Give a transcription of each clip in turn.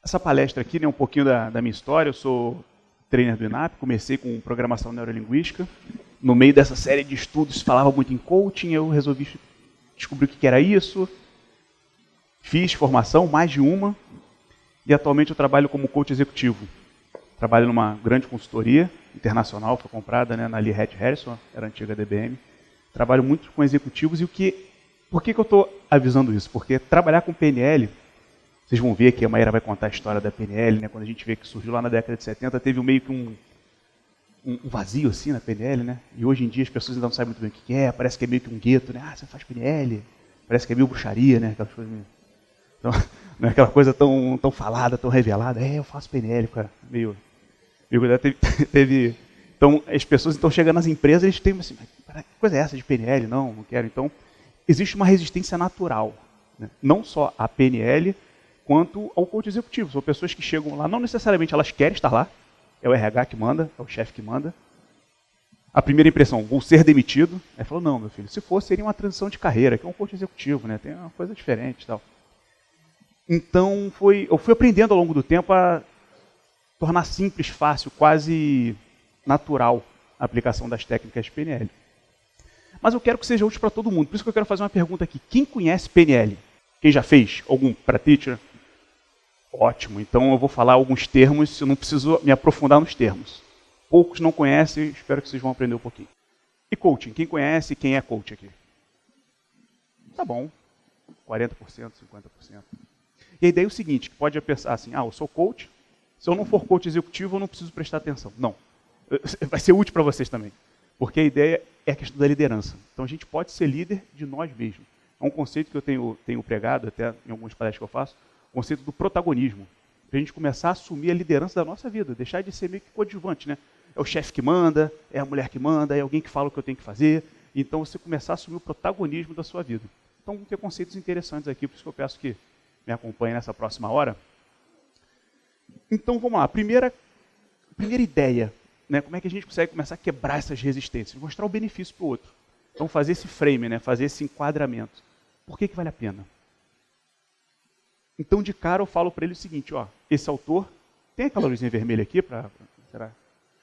Essa palestra aqui, né, um pouquinho da minha história. Eu sou trainer do INAP, comecei com programação neurolinguística. No meio dessa série de estudos, falava muito em coaching, eu resolvi descobrir o que era isso. Fiz formação, mais de uma, e atualmente eu trabalho como coach executivo. Trabalho numa grande consultoria internacional, foi comprada, né, na Lee Harrison, era a antiga DBM. Trabalho muito com executivos por que eu estou avisando isso? Porque trabalhar com PNL, vocês vão ver que a Maíra vai contar a história da PNL, né, quando a gente vê que surgiu lá na década de 70, teve meio que um vazio assim na PNL, né? E hoje em dia as pessoas ainda não sabem muito bem o que é, parece que é meio que um gueto, né? Ah, você faz PNL, parece que é meio bruxaria, né? Aquelas coisas meio... Então, não é aquela coisa tão falada, tão revelada. Eu faço PNL, cara, meio então, as pessoas estão chegando nas empresas, eles têm assim, que coisa é essa de PNL? Não quero. Então, existe uma resistência natural, né? Não só à PNL, quanto ao coach executivo. São pessoas que chegam lá, não necessariamente elas querem estar lá, é o RH que manda, é o chefe que manda. A primeira impressão, vou ser demitido. Aí falou, não, meu filho, se fosse, seria uma transição de carreira, que é um coach executivo, né? Tem uma coisa diferente e tal. Então, eu fui aprendendo ao longo do tempo a tornar simples, fácil, quase natural a aplicação das técnicas de PNL. Mas eu quero que seja útil para todo mundo, por isso que eu quero fazer uma pergunta aqui. Quem conhece PNL? Quem já fez? Algum practitioner? Ótimo, então eu vou falar alguns termos, eu não preciso me aprofundar nos termos. Poucos não conhecem, espero que vocês vão aprender um pouquinho. E coaching? Quem conhece, quem é coach aqui? Tá bom, 40%, 50%. E a ideia é o seguinte, que pode pensar assim, eu sou coach, se eu não for coach executivo, eu não preciso prestar atenção. Não, vai ser útil para vocês também, porque a ideia é a questão da liderança. Então a gente pode ser líder de nós mesmos. É um conceito que eu tenho pregado, até em algumas palestras que eu faço, o conceito do protagonismo. Para a gente começar a assumir a liderança da nossa vida, deixar de ser meio que coadjuvante, né? É o chefe que manda, é a mulher que manda, é alguém que fala o que eu tenho que fazer. Então você começar a assumir o protagonismo da sua vida. Então tem conceitos interessantes aqui, por isso que eu peço que me acompanhe nessa próxima hora. Então vamos lá, primeira ideia, né? Como é que a gente consegue começar a quebrar essas resistências? Mostrar o benefício para o outro. Então fazer esse frame, né? Fazer esse enquadramento. Por que vale a pena? Então de cara eu falo para ele o seguinte, esse autor, tem aquela luzinha vermelha aqui será?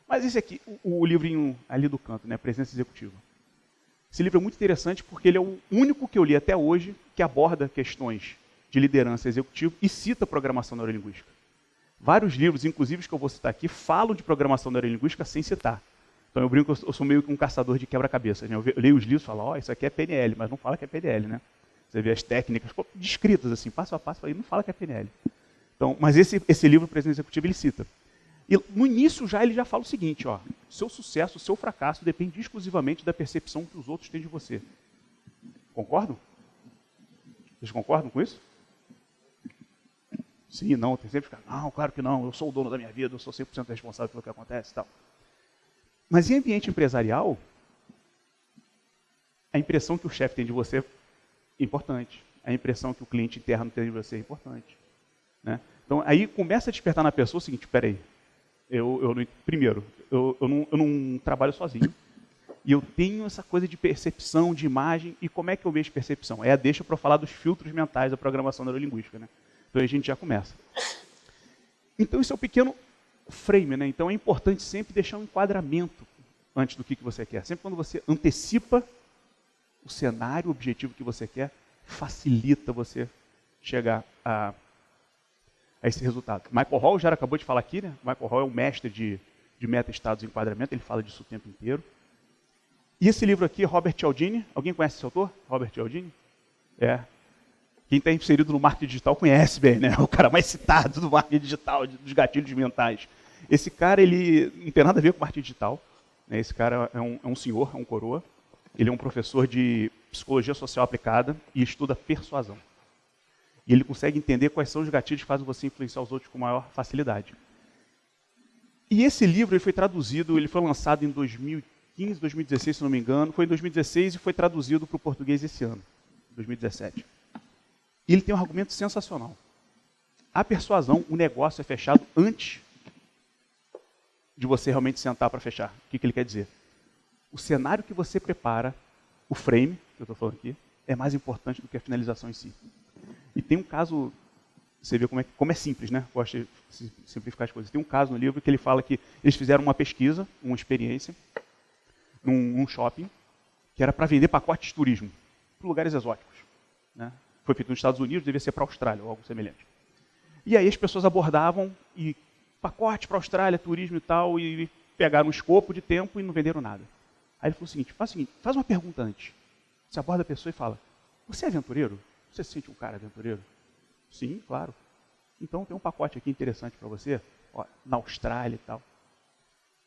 Mas esse aqui, o livrinho ali do canto, né? Presença Executiva. Esse livro é muito interessante porque ele é o único que eu li até hoje que aborda questões de liderança executiva e cita programação neurolinguística. Vários livros, inclusive os que eu vou citar aqui, falam de programação neurolinguística sem citar. Então eu brinco que eu sou meio que um caçador de quebra-cabeças, né? Eu leio os livros e falo, isso aqui é PNL, mas não fala que é PNL, né? Você vê as técnicas descritas assim, passo a passo, e não fala que é PNL. Então, mas esse livro, Presença Executiva, ele cita. E no início ele já fala o seguinte, seu sucesso, seu fracasso depende exclusivamente da percepção que os outros têm de você. Concordam? Vocês concordam com isso? Sim, não, tem sempre que ficar, não, claro que não, eu sou o dono da minha vida, eu sou 100% responsável pelo que acontece e tal. Mas em ambiente empresarial, a impressão que o chefe tem de você é importante. A impressão que o cliente interno tem de você é importante, né? Então, aí começa a despertar na pessoa o seguinte, peraí, primeiro, eu não trabalho sozinho, e eu tenho essa coisa de percepção, de imagem, e como é que eu vejo percepção? Deixa para eu falar dos filtros mentais da programação neurolinguística, né? Então a gente já começa. Então isso é um pequeno frame, né? Então é importante sempre deixar um enquadramento antes do que você quer. Sempre quando você antecipa o cenário, o objetivo que você quer, facilita você chegar a esse resultado. Michael Hall já acabou de falar aqui, né? Michael Hall é um mestre de meta-estados e enquadramento, ele fala disso o tempo inteiro. E esse livro aqui, Robert Cialdini, alguém conhece esse autor? Robert Cialdini? Quem está inserido no marketing digital conhece bem, né? O cara mais citado do marketing digital, dos gatilhos mentais. Esse cara, ele não tem nada a ver com marketing digital, né? Esse cara é um senhor, é um coroa. Ele é um professor de psicologia social aplicada e estuda persuasão. E ele consegue entender quais são os gatilhos que fazem você influenciar os outros com maior facilidade. E esse livro ele foi traduzido, ele foi lançado em 2015, 2016, se não me engano. Foi em 2016 e foi traduzido para o português esse ano, 2017. E ele tem um argumento sensacional. A persuasão, o negócio é fechado antes de você realmente sentar para fechar. O que ele quer dizer? O cenário que você prepara, o frame, que eu estou falando aqui, é mais importante do que a finalização em si. E tem um caso Você vê como é simples, né? Gosto de simplificar as coisas. Tem um caso no livro que ele fala que eles fizeram uma pesquisa, uma experiência, num shopping, que era para vender pacotes de turismo para lugares exóticos. Né? Foi feito nos Estados Unidos, devia ser para a Austrália ou algo semelhante. E aí as pessoas abordavam e pacote para a Austrália, turismo e tal, e pegaram um escopo de tempo e não venderam nada. Aí ele falou o seguinte, faz uma pergunta antes. Você aborda a pessoa e fala, você é aventureiro? Você se sente um cara aventureiro? Sim, claro. Então tem um pacote aqui interessante para você, ó, na Austrália e tal.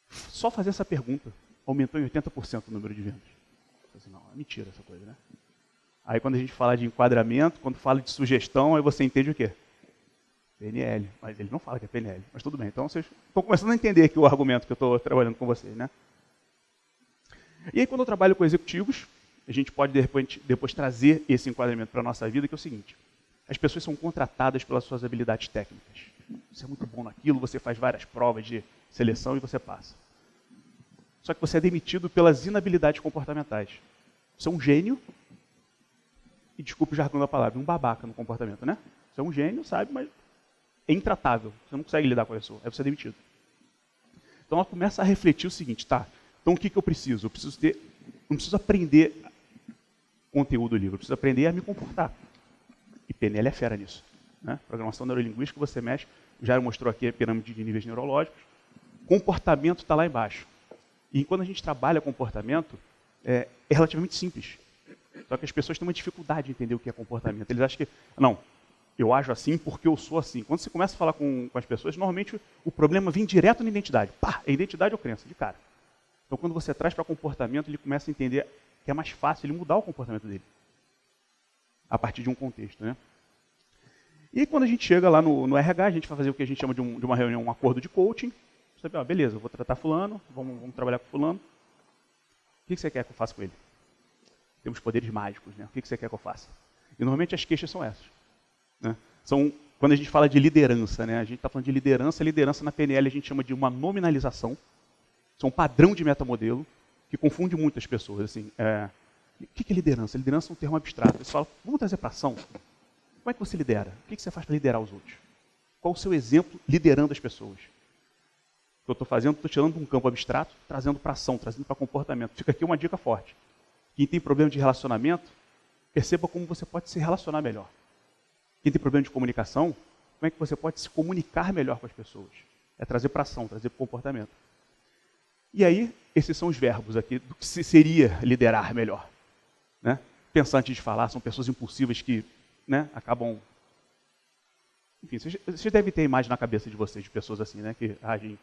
Só fazer essa pergunta aumentou em 80% o número de vendas. Assim, não, é mentira essa coisa, né? Aí quando a gente fala de enquadramento, quando fala de sugestão, aí você entende o quê? PNL. Mas ele não fala que é PNL, mas tudo bem. Então vocês estão começando a entender aqui o argumento que eu estou trabalhando com vocês, né? E aí quando eu trabalho com executivos, a gente pode depois trazer esse enquadramento para a nossa vida, que é o seguinte. As pessoas são contratadas pelas suas habilidades técnicas. Você é muito bom naquilo, você faz várias provas de seleção e você passa. Só que você é demitido pelas inabilidades comportamentais. Você é um gênio, e desculpe o jargão da palavra, um babaca no comportamento, né? Você é um gênio, sabe, mas é intratável. Você não consegue lidar com a pessoa, aí você é demitido. Então ela começa a refletir o seguinte, tá, então o que eu preciso? Eu preciso não preciso aprender conteúdo do livro, eu preciso aprender a me comportar. E PNL é fera nisso. Né? Programação neurolinguística, você mexe, já mostrou aqui a pirâmide de níveis neurológicos, comportamento está lá embaixo. E quando a gente trabalha comportamento, é relativamente simples. Só que as pessoas têm uma dificuldade de entender o que é comportamento. Eles acham que, não, eu ajo assim porque eu sou assim. Quando você começa a falar com as pessoas, normalmente o problema vem direto na identidade. Pá, é identidade ou crença, de cara. Então quando você traz para comportamento, ele começa a entender que é mais fácil ele mudar o comportamento dele. A partir de um contexto, né? E quando a gente chega lá no RH, a gente vai fazer o que a gente chama de uma reunião, um acordo de coaching. Você fala, beleza, eu vou tratar fulano, vamos trabalhar com fulano. O que você quer que eu faça com ele? Temos poderes mágicos, né? O que você quer que eu faça? E normalmente as queixas são essas. Né? Quando a gente fala de liderança, né? A gente está falando de liderança na PNL a gente chama de uma nominalização. Isso é um padrão de metamodelo que confunde muito as pessoas. Assim, o que é liderança? Liderança é um termo abstrato. Eles falam, vamos trazer para ação. Como é que você lidera? O que você faz para liderar os outros? Qual o seu exemplo liderando as pessoas? O que eu estou fazendo, estou tirando de um campo abstrato, trazendo para ação, trazendo para comportamento. Fica aqui uma dica forte. Quem tem problema de relacionamento, perceba como você pode se relacionar melhor. Quem tem problema de comunicação, como é que você pode se comunicar melhor com as pessoas? É trazer para ação, trazer para comportamento. E aí, esses são os verbos aqui do que seria liderar melhor. Né? Pensar antes de falar, são pessoas impulsivas que, né, acabam... Enfim, vocês devem ter imagem na cabeça de vocês, de pessoas assim, né, que agem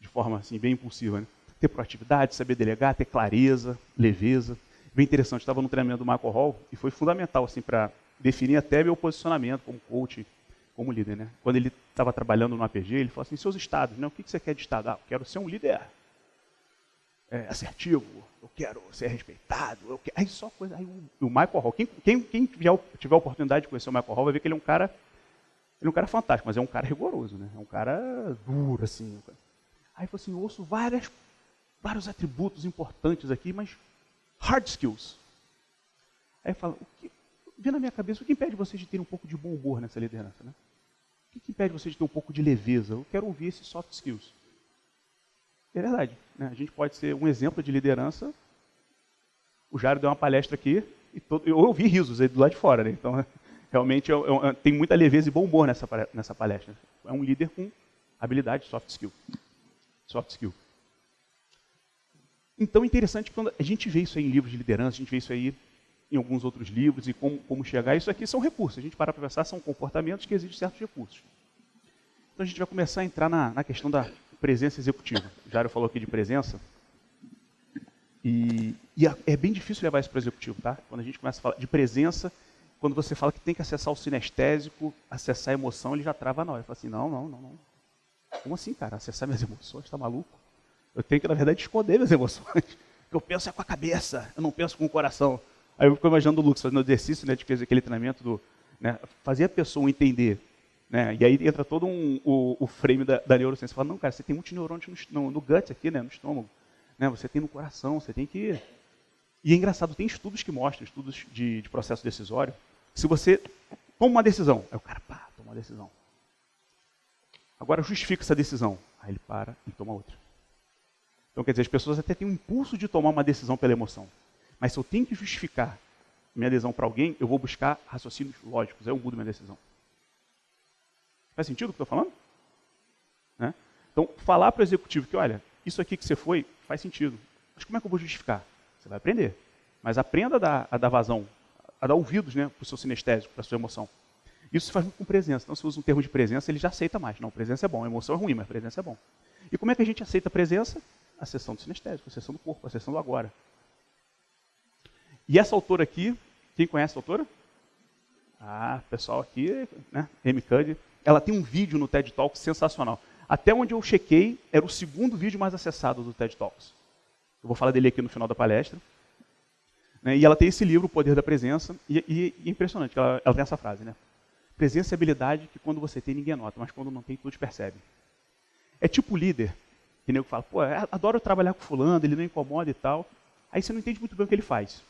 de forma assim, bem impulsiva. Né? Ter proatividade, saber delegar, ter clareza, leveza. Bem interessante, estava no treinamento do Michael Hall e foi fundamental assim, para definir até meu posicionamento como coach, como líder. Né? Quando ele estava trabalhando no APG, ele falou assim, seus estados, né? O que você quer de estado? Eu quero ser um líder assertivo, eu quero ser respeitado, aí só coisa. Aí o Michael Hall, quem tiver a oportunidade de conhecer o Michael Hall vai ver que ele é um cara fantástico, mas é um cara rigoroso, né? É um cara duro, assim. Aí falou assim, eu ouço vários atributos importantes aqui, mas hard skills. Aí fala, vem na minha cabeça, o que impede vocês de terem um pouco de bom humor nessa liderança, né? O que impede vocês de ter um pouco de leveza? Eu quero ouvir esses soft skills. É verdade, né? A gente pode ser um exemplo de liderança. O Jairo deu uma palestra aqui, e eu ouvi risos aí do lado de fora, né? Então, realmente, tem muita leveza e bom humor nessa palestra. É um líder com habilidade soft skill. Então, é interessante quando a gente vê isso aí em livros de liderança, a gente vê isso aí em alguns outros livros, e como chegar. Isso aqui são recursos. A gente para pensar, são comportamentos que exigem certos recursos. Então, a gente vai começar a entrar na questão da presença executiva. O Jairo falou aqui de presença. E é bem difícil levar isso para o executivo, tá? Quando a gente começa a falar de presença, quando você fala que tem que acessar o sinestésico, acessar a emoção, ele já trava na hora. Ele fala assim, não. Como assim, cara? Acessar minhas emoções? Tá maluco? Eu tenho que, na verdade, esconder minhas emoções. Eu penso com a cabeça, eu não penso com o coração. Aí eu fico imaginando o Lucas fazendo o exercício, né, de fazer aquele treinamento né, fazer a pessoa entender. Né, e aí entra todo o frame da neurociência. Você fala, não, cara, você tem muitos neurônios no gut aqui, né, no estômago. Né, você tem no coração, você tem que... E é engraçado, tem estudos que mostram, estudos de processo decisório, se você toma uma decisão. Aí o cara, toma uma decisão. Agora justifica essa decisão. Aí ele para e toma outra. Então, quer dizer, as pessoas até têm um impulso de tomar uma decisão pela emoção. Mas se eu tenho que justificar minha adesão para alguém, eu vou buscar raciocínios lógicos. Aí eu mudo minha decisão. Faz sentido o que eu estou falando? Né? Então, falar para o executivo que, olha, isso aqui que você foi, faz sentido. Mas como é que eu vou justificar? Você vai aprender. Mas aprenda a dar vazão, a dar ouvidos, né, para o seu sinestésico, para a sua emoção. Isso se faz muito com presença. Então, se usa um termo de presença, ele já aceita mais. Não, presença é bom, a emoção é ruim, mas presença é bom. E como é que a gente aceita a presença? A sessão do sinestésico, a sessão do corpo, a sessão do agora. E essa autora aqui, quem conhece a autora? Pessoal aqui, né, Amy Cuddy, ela tem um vídeo no TED Talks sensacional. Até onde eu chequei, era o segundo vídeo mais acessado do TED Talks. Eu vou falar dele aqui no final da palestra. Né, e ela tem esse livro, O Poder da Presença, e é impressionante, ela tem essa frase, né? Presença é habilidade que quando você tem, ninguém nota, mas quando não tem, todos percebem. É tipo líder, que nego fala, adoro trabalhar com fulano, ele não incomoda e tal. Aí você não entende muito bem o que ele faz.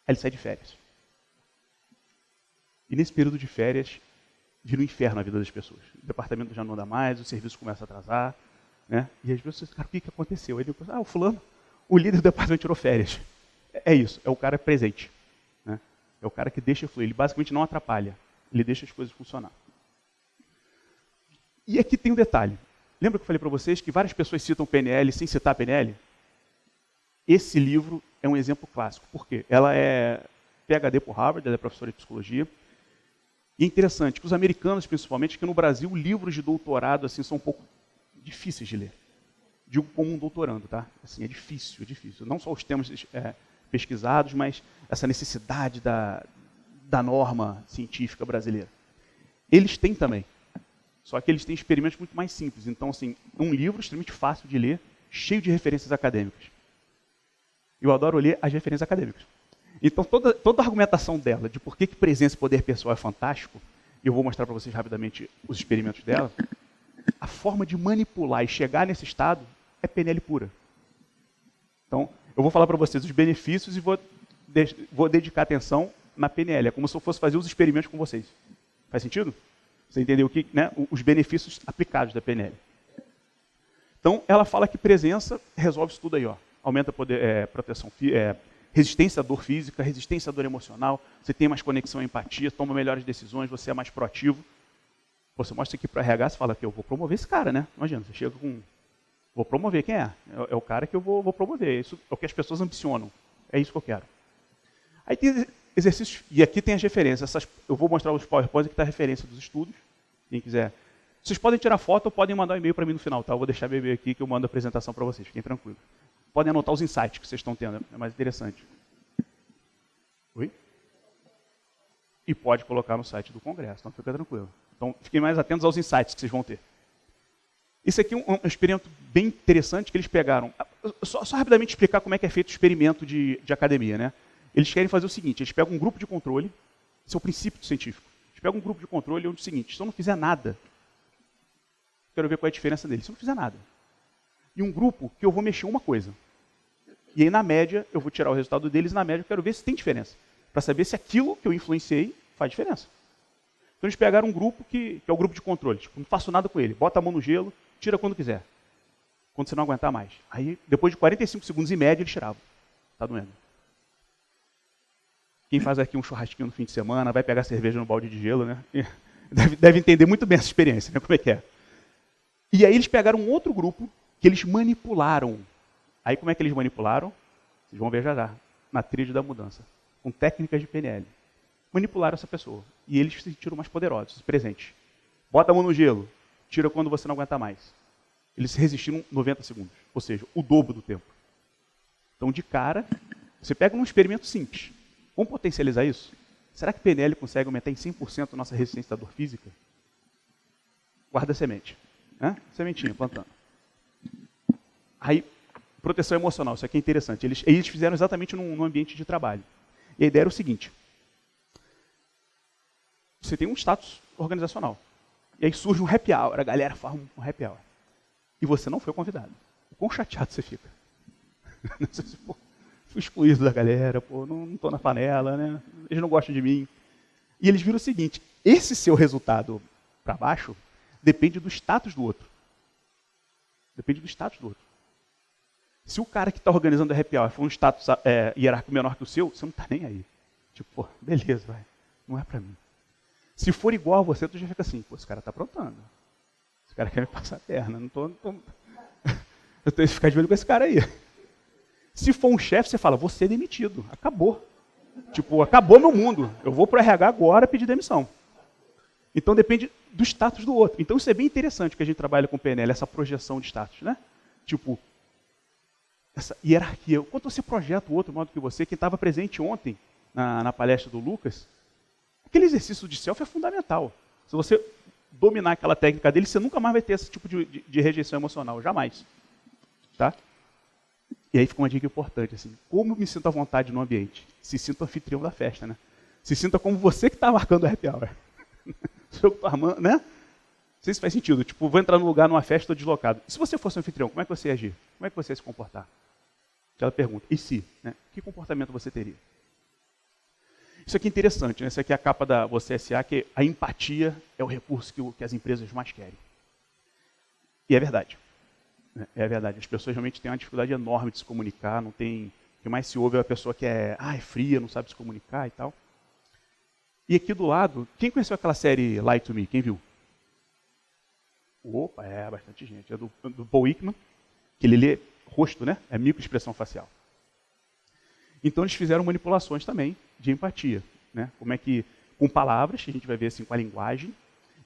Aí ele sai de férias. E nesse período de férias, vira um inferno na vida das pessoas. O departamento já não anda mais, o serviço começa a atrasar. Né? E às vezes, cara, o que aconteceu? Aí ele pensa, o fulano, o líder do departamento tirou férias. É isso, é o cara presente. Né? É o cara que deixa fluir. Ele basicamente não atrapalha. Ele deixa as coisas funcionar. E aqui tem um detalhe. Lembra que eu falei para vocês que várias pessoas citam PNL sem citar PNL? Esse livro é um exemplo clássico. Por quê? Ela é PhD por Harvard, ela é professora de psicologia. E é interessante que os americanos, principalmente, que no Brasil livros de doutorado assim, são um pouco difíceis de ler. Digo como um doutorando, tá? Assim, é difícil, é difícil. Não só os temas pesquisados, mas essa necessidade da norma científica brasileira. Eles têm também. Só que eles têm experimentos muito mais simples. Então, assim, um livro extremamente fácil de ler, cheio de referências acadêmicas. Eu adoro ler as referências acadêmicas. Então, toda a argumentação dela de por que presença e poder pessoal é fantástico, e eu vou mostrar para vocês rapidamente os experimentos dela, a forma de manipular e chegar nesse estado é PNL pura. Então, eu vou falar para vocês os benefícios e vou dedicar atenção na PNL. É como se eu fosse fazer os experimentos com vocês. Faz sentido? Você entendeu os benefícios aplicados da PNL. Então, ela fala que presença resolve isso tudo aí. Aumenta proteção, resistência à dor física, resistência à dor emocional, você tem mais conexão e empatia, toma melhores decisões, você é mais proativo. Você mostra aqui para o RH, você fala que eu vou promover esse cara, né? Imagina, você chega com... Vou promover, quem é? É o cara que eu vou promover. Isso é o que as pessoas ambicionam. É isso que eu quero. Aí tem exercícios, e aqui tem as referências. Eu vou mostrar os PowerPoints, aqui está a referência dos estudos. Quem quiser. Vocês podem tirar foto ou podem mandar um e-mail para mim no final, tá? Eu vou deixar meu e-mail aqui que eu mando a apresentação para vocês, fiquem tranquilos. Podem anotar os insights que vocês estão tendo, é mais interessante. Oi? E pode colocar no site do Congresso, então fica tranquilo. Então fiquem mais atentos aos insights que vocês vão ter. Isso aqui é um experimento bem interessante que eles pegaram. Só rapidamente explicar como é que é feito o experimento de academia, né? Eles querem fazer o seguinte, eles pegam um grupo de controle, esse é o princípio científico. Eles pegam um grupo de controle onde é o seguinte, se eu não fizer nada, quero ver qual é a diferença deles, se eu não fizer nada. E um grupo que eu vou mexer uma coisa. E aí, na média, eu vou tirar o resultado deles, e na média eu quero ver se tem diferença. Para saber se aquilo que eu influenciei faz diferença. Então eles pegaram um grupo que é o grupo de controle. Tipo, não faço nada com ele. Bota a mão no gelo, tira quando quiser. Quando você não aguentar mais. Aí, depois de 45 segundos em média, eles tiravam. Tá doendo. Quem faz aqui um churrasquinho no fim de semana, vai pegar cerveja no balde de gelo, né? Deve entender muito bem essa experiência, né? Como é que é. E aí eles pegaram um outro grupo que eles manipularam. Aí como é que eles manipularam? Vocês vão ver já, na trilha da mudança. Com técnicas de PNL. Manipularam essa pessoa. E eles se sentiram mais poderosos, presentes. Bota a mão no gelo, tira quando você não aguentar mais. Eles resistiram 90 segundos, ou seja, o dobro do tempo. Então, de cara, você pega um experimento simples. Vamos potencializar isso? Será que PNL consegue aumentar em 100% a nossa resistência à dor física? Guarda a semente. Né? Sementinha, plantando. Aí, proteção emocional, isso aqui é interessante. Eles fizeram exatamente num ambiente de trabalho. E a ideia era o seguinte. Você tem um status organizacional. E aí surge um happy hour, a galera faz um happy hour. E você não foi convidado. O quão chateado você fica? Fui excluído da galera, não estou na panela, né? Eles não gostam de mim. E eles viram o seguinte, esse seu resultado para baixo depende do status do outro. Depende do status do outro. Se o cara que está organizando o happy hour for um status hierárquico menor que o seu, você não está nem aí. Tipo, pô, beleza, vai. Não é para mim. Se for igual a você, tu já fica assim, pô, esse cara está aprontando. Esse cara quer me passar a perna. Não tô... Eu tenho que ficar de olho com esse cara aí. Se for um chefe, você fala, vou ser demitido. Acabou. Tipo, acabou meu mundo. Eu vou para o RH agora pedir demissão. Então depende do status do outro. Então isso é bem interessante que a gente trabalha com o PNL, essa projeção de status, né? Tipo, essa hierarquia. Quando você projeta o outro modo que você, quem estava presente ontem na palestra do Lucas, aquele exercício de selfie é fundamental. Se você dominar aquela técnica dele, você nunca mais vai ter esse tipo de rejeição emocional, jamais. Tá? E aí fica uma dica importante, assim, como me sinto à vontade no ambiente? Se sinta anfitrião da festa, né? Se sinta como você que está marcando o happy hour. Eu tô armando, né? Não sei se faz sentido. Tipo, vou entrar num lugar, numa festa, estou deslocado. E se você fosse um anfitrião, como é que você ia agir? Como é que você ia se comportar? Aquela pergunta. E se? Né? Que comportamento você teria? Isso aqui é interessante, né? Isso aqui é a capa da Você S.A., que a empatia é o recurso que as empresas mais querem. E é verdade. É verdade. As pessoas realmente têm uma dificuldade enorme de se comunicar. Não tem... O que mais se ouve é a pessoa que é fria, não sabe se comunicar e tal. E aqui do lado, quem conheceu aquela série Lie to Me? Quem viu? Opa, bastante gente. É do Paul Ekman, que ele lê rosto, né? É microexpressão facial. Então eles fizeram manipulações também de empatia, né? Como é que, com palavras, que a gente vai ver assim com a linguagem.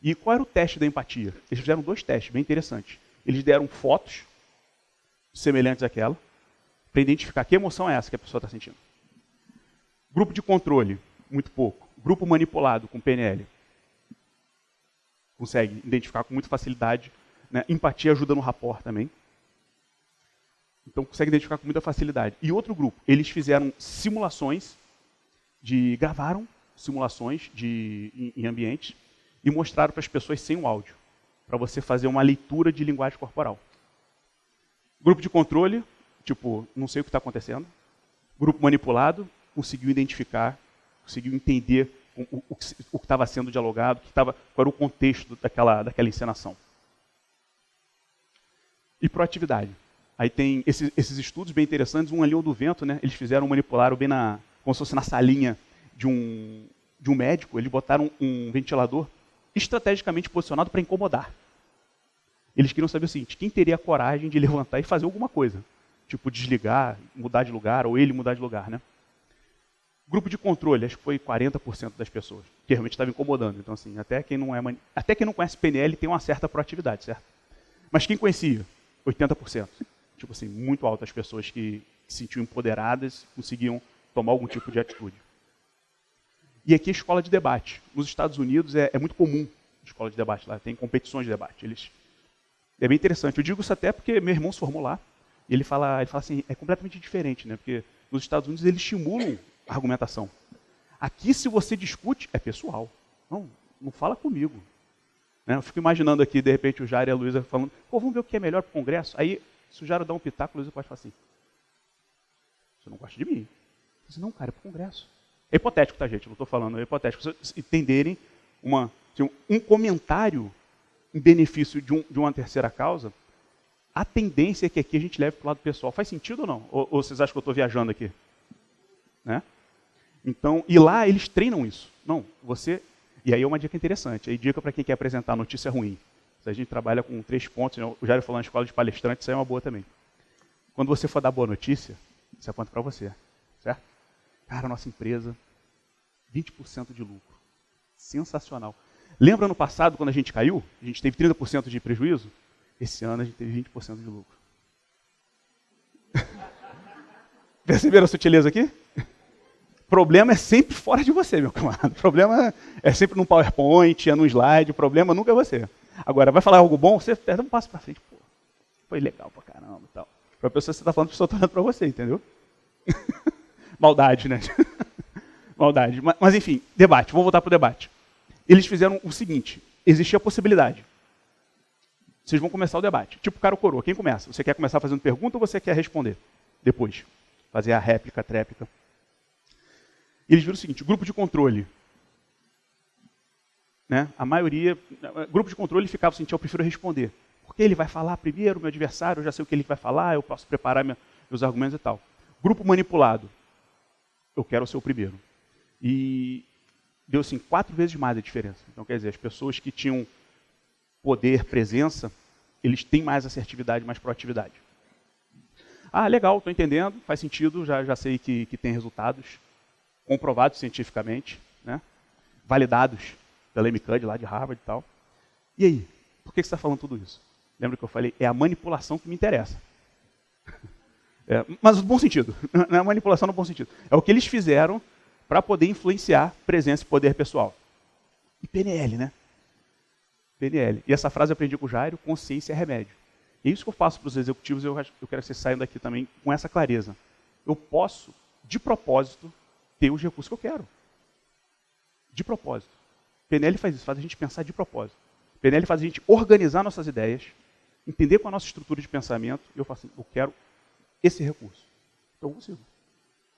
E qual era o teste da empatia? Eles fizeram 2 testes bem interessantes. Eles deram fotos semelhantes àquela, para identificar que emoção é essa que a pessoa está sentindo. Grupo de controle, muito pouco. Grupo manipulado com PNL. Consegue identificar com muita facilidade. Né? Empatia ajuda no rapport também. Então consegue identificar com muita facilidade. E outro grupo, eles fizeram simulações, gravaram simulações em ambientes e mostraram para as pessoas sem o áudio, para você fazer uma leitura de linguagem corporal. Grupo de controle, tipo, não sei o que está acontecendo. Grupo manipulado, conseguiu identificar, conseguiu entender o que estava sendo dialogado, qual era o contexto daquela encenação. E proatividade. Aí tem esses estudos bem interessantes, um ali do vento, né? Eles manipularam bem como se fosse na salinha de um médico, eles botaram um ventilador estrategicamente posicionado para incomodar. Eles queriam saber o seguinte, quem teria a coragem de levantar e fazer alguma coisa? Tipo, desligar, mudar de lugar, ou ele mudar de lugar, né? Grupo de controle, acho que foi 40% das pessoas, que realmente estava incomodando. Então, assim, até quem não conhece PNL tem uma certa proatividade, certo? Mas quem conhecia? 80%. Tipo assim, muito alto as pessoas que se sentiam empoderadas, conseguiam tomar algum tipo de atitude. E aqui a escola de debate. Nos Estados Unidos é muito comum a escola de debate lá, tem competições de debate. É bem interessante. Eu digo isso até porque meu irmão se formou lá, e ele fala assim, é completamente diferente, né? Porque nos Estados Unidos eles estimulam a argumentação. Aqui, se você discute, é pessoal. Não fala comigo. Né? Eu fico imaginando aqui, de repente, o Jair e a Luísa falando, vamos ver o que é melhor para o Congresso. Aí, se o Jair dá um pitaco, a Luísa pode falar assim, você não gosta de mim. Eu disse, não, cara, é para o Congresso. É hipotético, tá, gente? Não estou falando, é hipotético. Se vocês entenderem um comentário em benefício de uma terceira causa, a tendência é que aqui a gente leve para o lado pessoal. Faz sentido ou não? Ou vocês acham que eu estou viajando aqui? Né? Então, e lá eles treinam isso. Não, você... E aí é uma dica interessante. Aí dica para quem quer apresentar notícia ruim. Se a gente trabalha com 3 pontos, né? O Jair falou na escola de palestrante, isso aí é uma boa também. Quando você for dar boa notícia, você aponta para você. Certo? Cara, nossa empresa, 20% de lucro. Sensacional. Lembra no passado, quando a gente caiu? A gente teve 30% de prejuízo? Esse ano a gente teve 20% de lucro. Perceberam a sutileza aqui? O problema é sempre fora de você, meu camarada. O problema é sempre num PowerPoint, é num slide, o problema nunca é você. Agora, vai falar algo bom, você dá um passo para frente. Pô, foi legal pra caramba e tal. Para a pessoa que você está falando, a pessoa está olhando para você, entendeu? Maldade, né? Maldade. Mas enfim, debate. Vou voltar para o debate. Eles fizeram o seguinte, existia a possibilidade. Vocês vão começar o debate. Tipo cara ou coroa, quem começa? Você quer começar fazendo pergunta ou você quer responder? Depois. Fazer a réplica, tréplica. Eles viram o seguinte, grupo de controle. né, a maioria, grupo de controle ficava assim, eu prefiro responder. Porque ele vai falar primeiro, meu adversário, eu já sei o que ele vai falar, eu posso preparar meus argumentos e tal. Grupo manipulado, eu quero ser o primeiro. E deu assim 4 vezes mais a diferença. Então, quer dizer, as pessoas que tinham poder, presença, eles têm mais assertividade, mais proatividade. Ah, legal, estou entendendo, faz sentido, já sei que tem resultados comprovados cientificamente, né? Validados pela MCUD lá de Harvard e tal. E aí, por que você está falando tudo isso? Lembra que eu falei? É a manipulação que me interessa. Mas no bom sentido, não é a manipulação no bom sentido. É o que eles fizeram para poder influenciar presença e poder pessoal. E PNL, né? PNL. E essa frase eu aprendi com o Jairo, consciência é remédio. E é isso que eu faço para os executivos, eu quero que vocês saiam daqui também com essa clareza. Eu posso, de propósito, ter os recursos que eu quero. De propósito. PNL faz isso, faz a gente pensar de propósito. PNL faz a gente organizar nossas ideias, entender qual é a nossa estrutura de pensamento, e eu falo assim, eu quero esse recurso. Então eu consigo.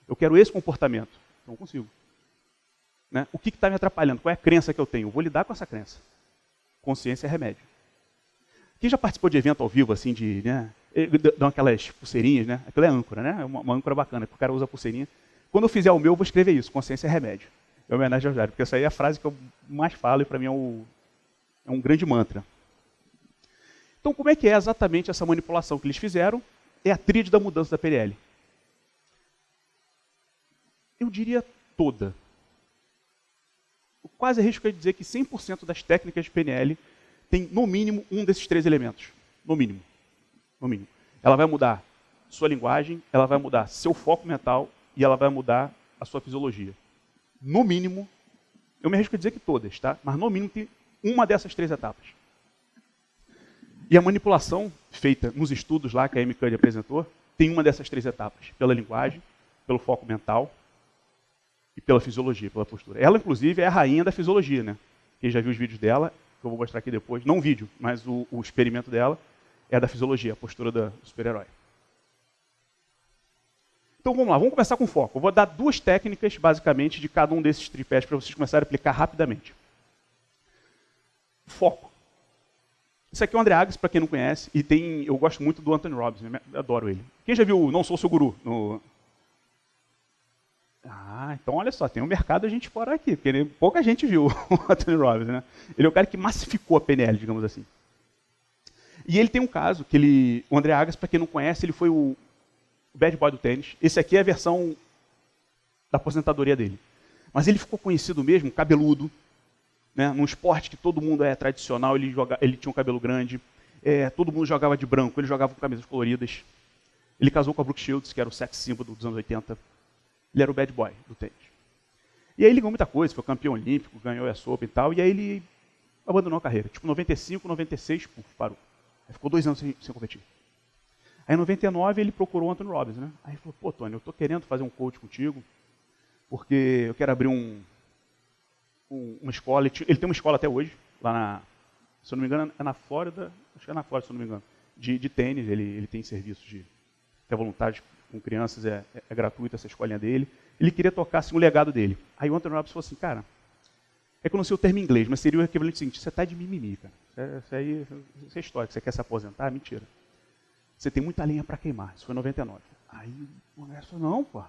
Eu quero esse comportamento. Então eu consigo. Né? O que está me atrapalhando? Qual é a crença que eu tenho? Eu vou lidar com essa crença. Consciência é remédio. Quem já participou de evento ao vivo, assim, né, dão aquelas pulseirinhas, né? Aquilo é âncora, né? É uma âncora bacana, que o cara usa a pulseirinha. Quando eu fizer o meu, eu vou escrever isso, consciência é remédio. É homenagem ao Jairo, porque essa aí é a frase que eu mais falo e para mim é um grande mantra. Então, como é que é exatamente essa manipulação que eles fizeram? É a tríade da mudança da PNL. Eu diria toda. Eu quase arrisco a dizer que 100% das técnicas de PNL tem, no mínimo, um desses 3 elementos. No mínimo. No mínimo. Ela vai mudar sua linguagem, ela vai mudar seu foco mental e ela vai mudar a sua fisiologia. No mínimo, eu me arrisco a dizer que todas, tá? Mas no mínimo tem uma dessas 3 etapas. E a manipulação feita nos estudos lá que a MCUD apresentou, tem uma dessas 3 etapas. Pela linguagem, pelo foco mental e pela fisiologia, pela postura. Ela, inclusive, é a rainha da fisiologia, né? Quem já viu os vídeos dela, que eu vou mostrar aqui depois, não um vídeo, mas o experimento dela é da fisiologia, a postura do super-herói. Então vamos lá, vamos começar com foco. Eu vou dar 2 técnicas, basicamente, de cada um desses tripés para vocês começarem a aplicar rapidamente. Foco. Isso aqui é o André Agassi, para quem não conhece, e eu gosto muito do Anthony Robbins, né? Adoro ele. Quem já viu Não Sou Seu Guru? Então olha só, tem um mercado a gente fora aqui, porque pouca gente viu o Anthony Robbins, né? Ele é o cara que massificou a PNL, digamos assim. E ele tem um caso que o André Agassi, para quem não conhece, ele foi o bad boy do tênis. Esse aqui é a versão da aposentadoria dele. Mas ele ficou conhecido mesmo, cabeludo, né? Num esporte que todo mundo é tradicional, ele tinha um cabelo grande, todo mundo jogava de branco, ele jogava com camisas coloridas. Ele casou com a Brooke Shields, que era o sex symbol dos anos 80. Ele era o bad boy do tênis. E aí ele ganhou muita coisa, foi campeão olímpico, ganhou a US Open e tal, e aí ele abandonou a carreira. Tipo, 95, 96, parou. Aí ficou 2 anos sem competir. Aí em 99 ele procurou o Anthony Robbins, né? Aí ele falou, pô, Tony, eu tô querendo fazer um coach contigo, porque eu quero abrir uma escola. Ele tem uma escola até hoje, lá se eu não me engano, é na Flórida, acho que é na Flórida, se eu não me engano, de tênis. Ele tem serviços de até voluntários com crianças, é gratuita essa escolinha dele. Ele queria tocar assim, o legado dele. Aí o Anthony Robbins falou assim, cara, é que eu não sei o termo em inglês, mas seria o equivalente seguinte, você está de mimimi, cara. Isso é história, que você quer se aposentar, mentira. Você tem muita lenha para queimar. Isso foi em 99. Aí o André falou, não, pô.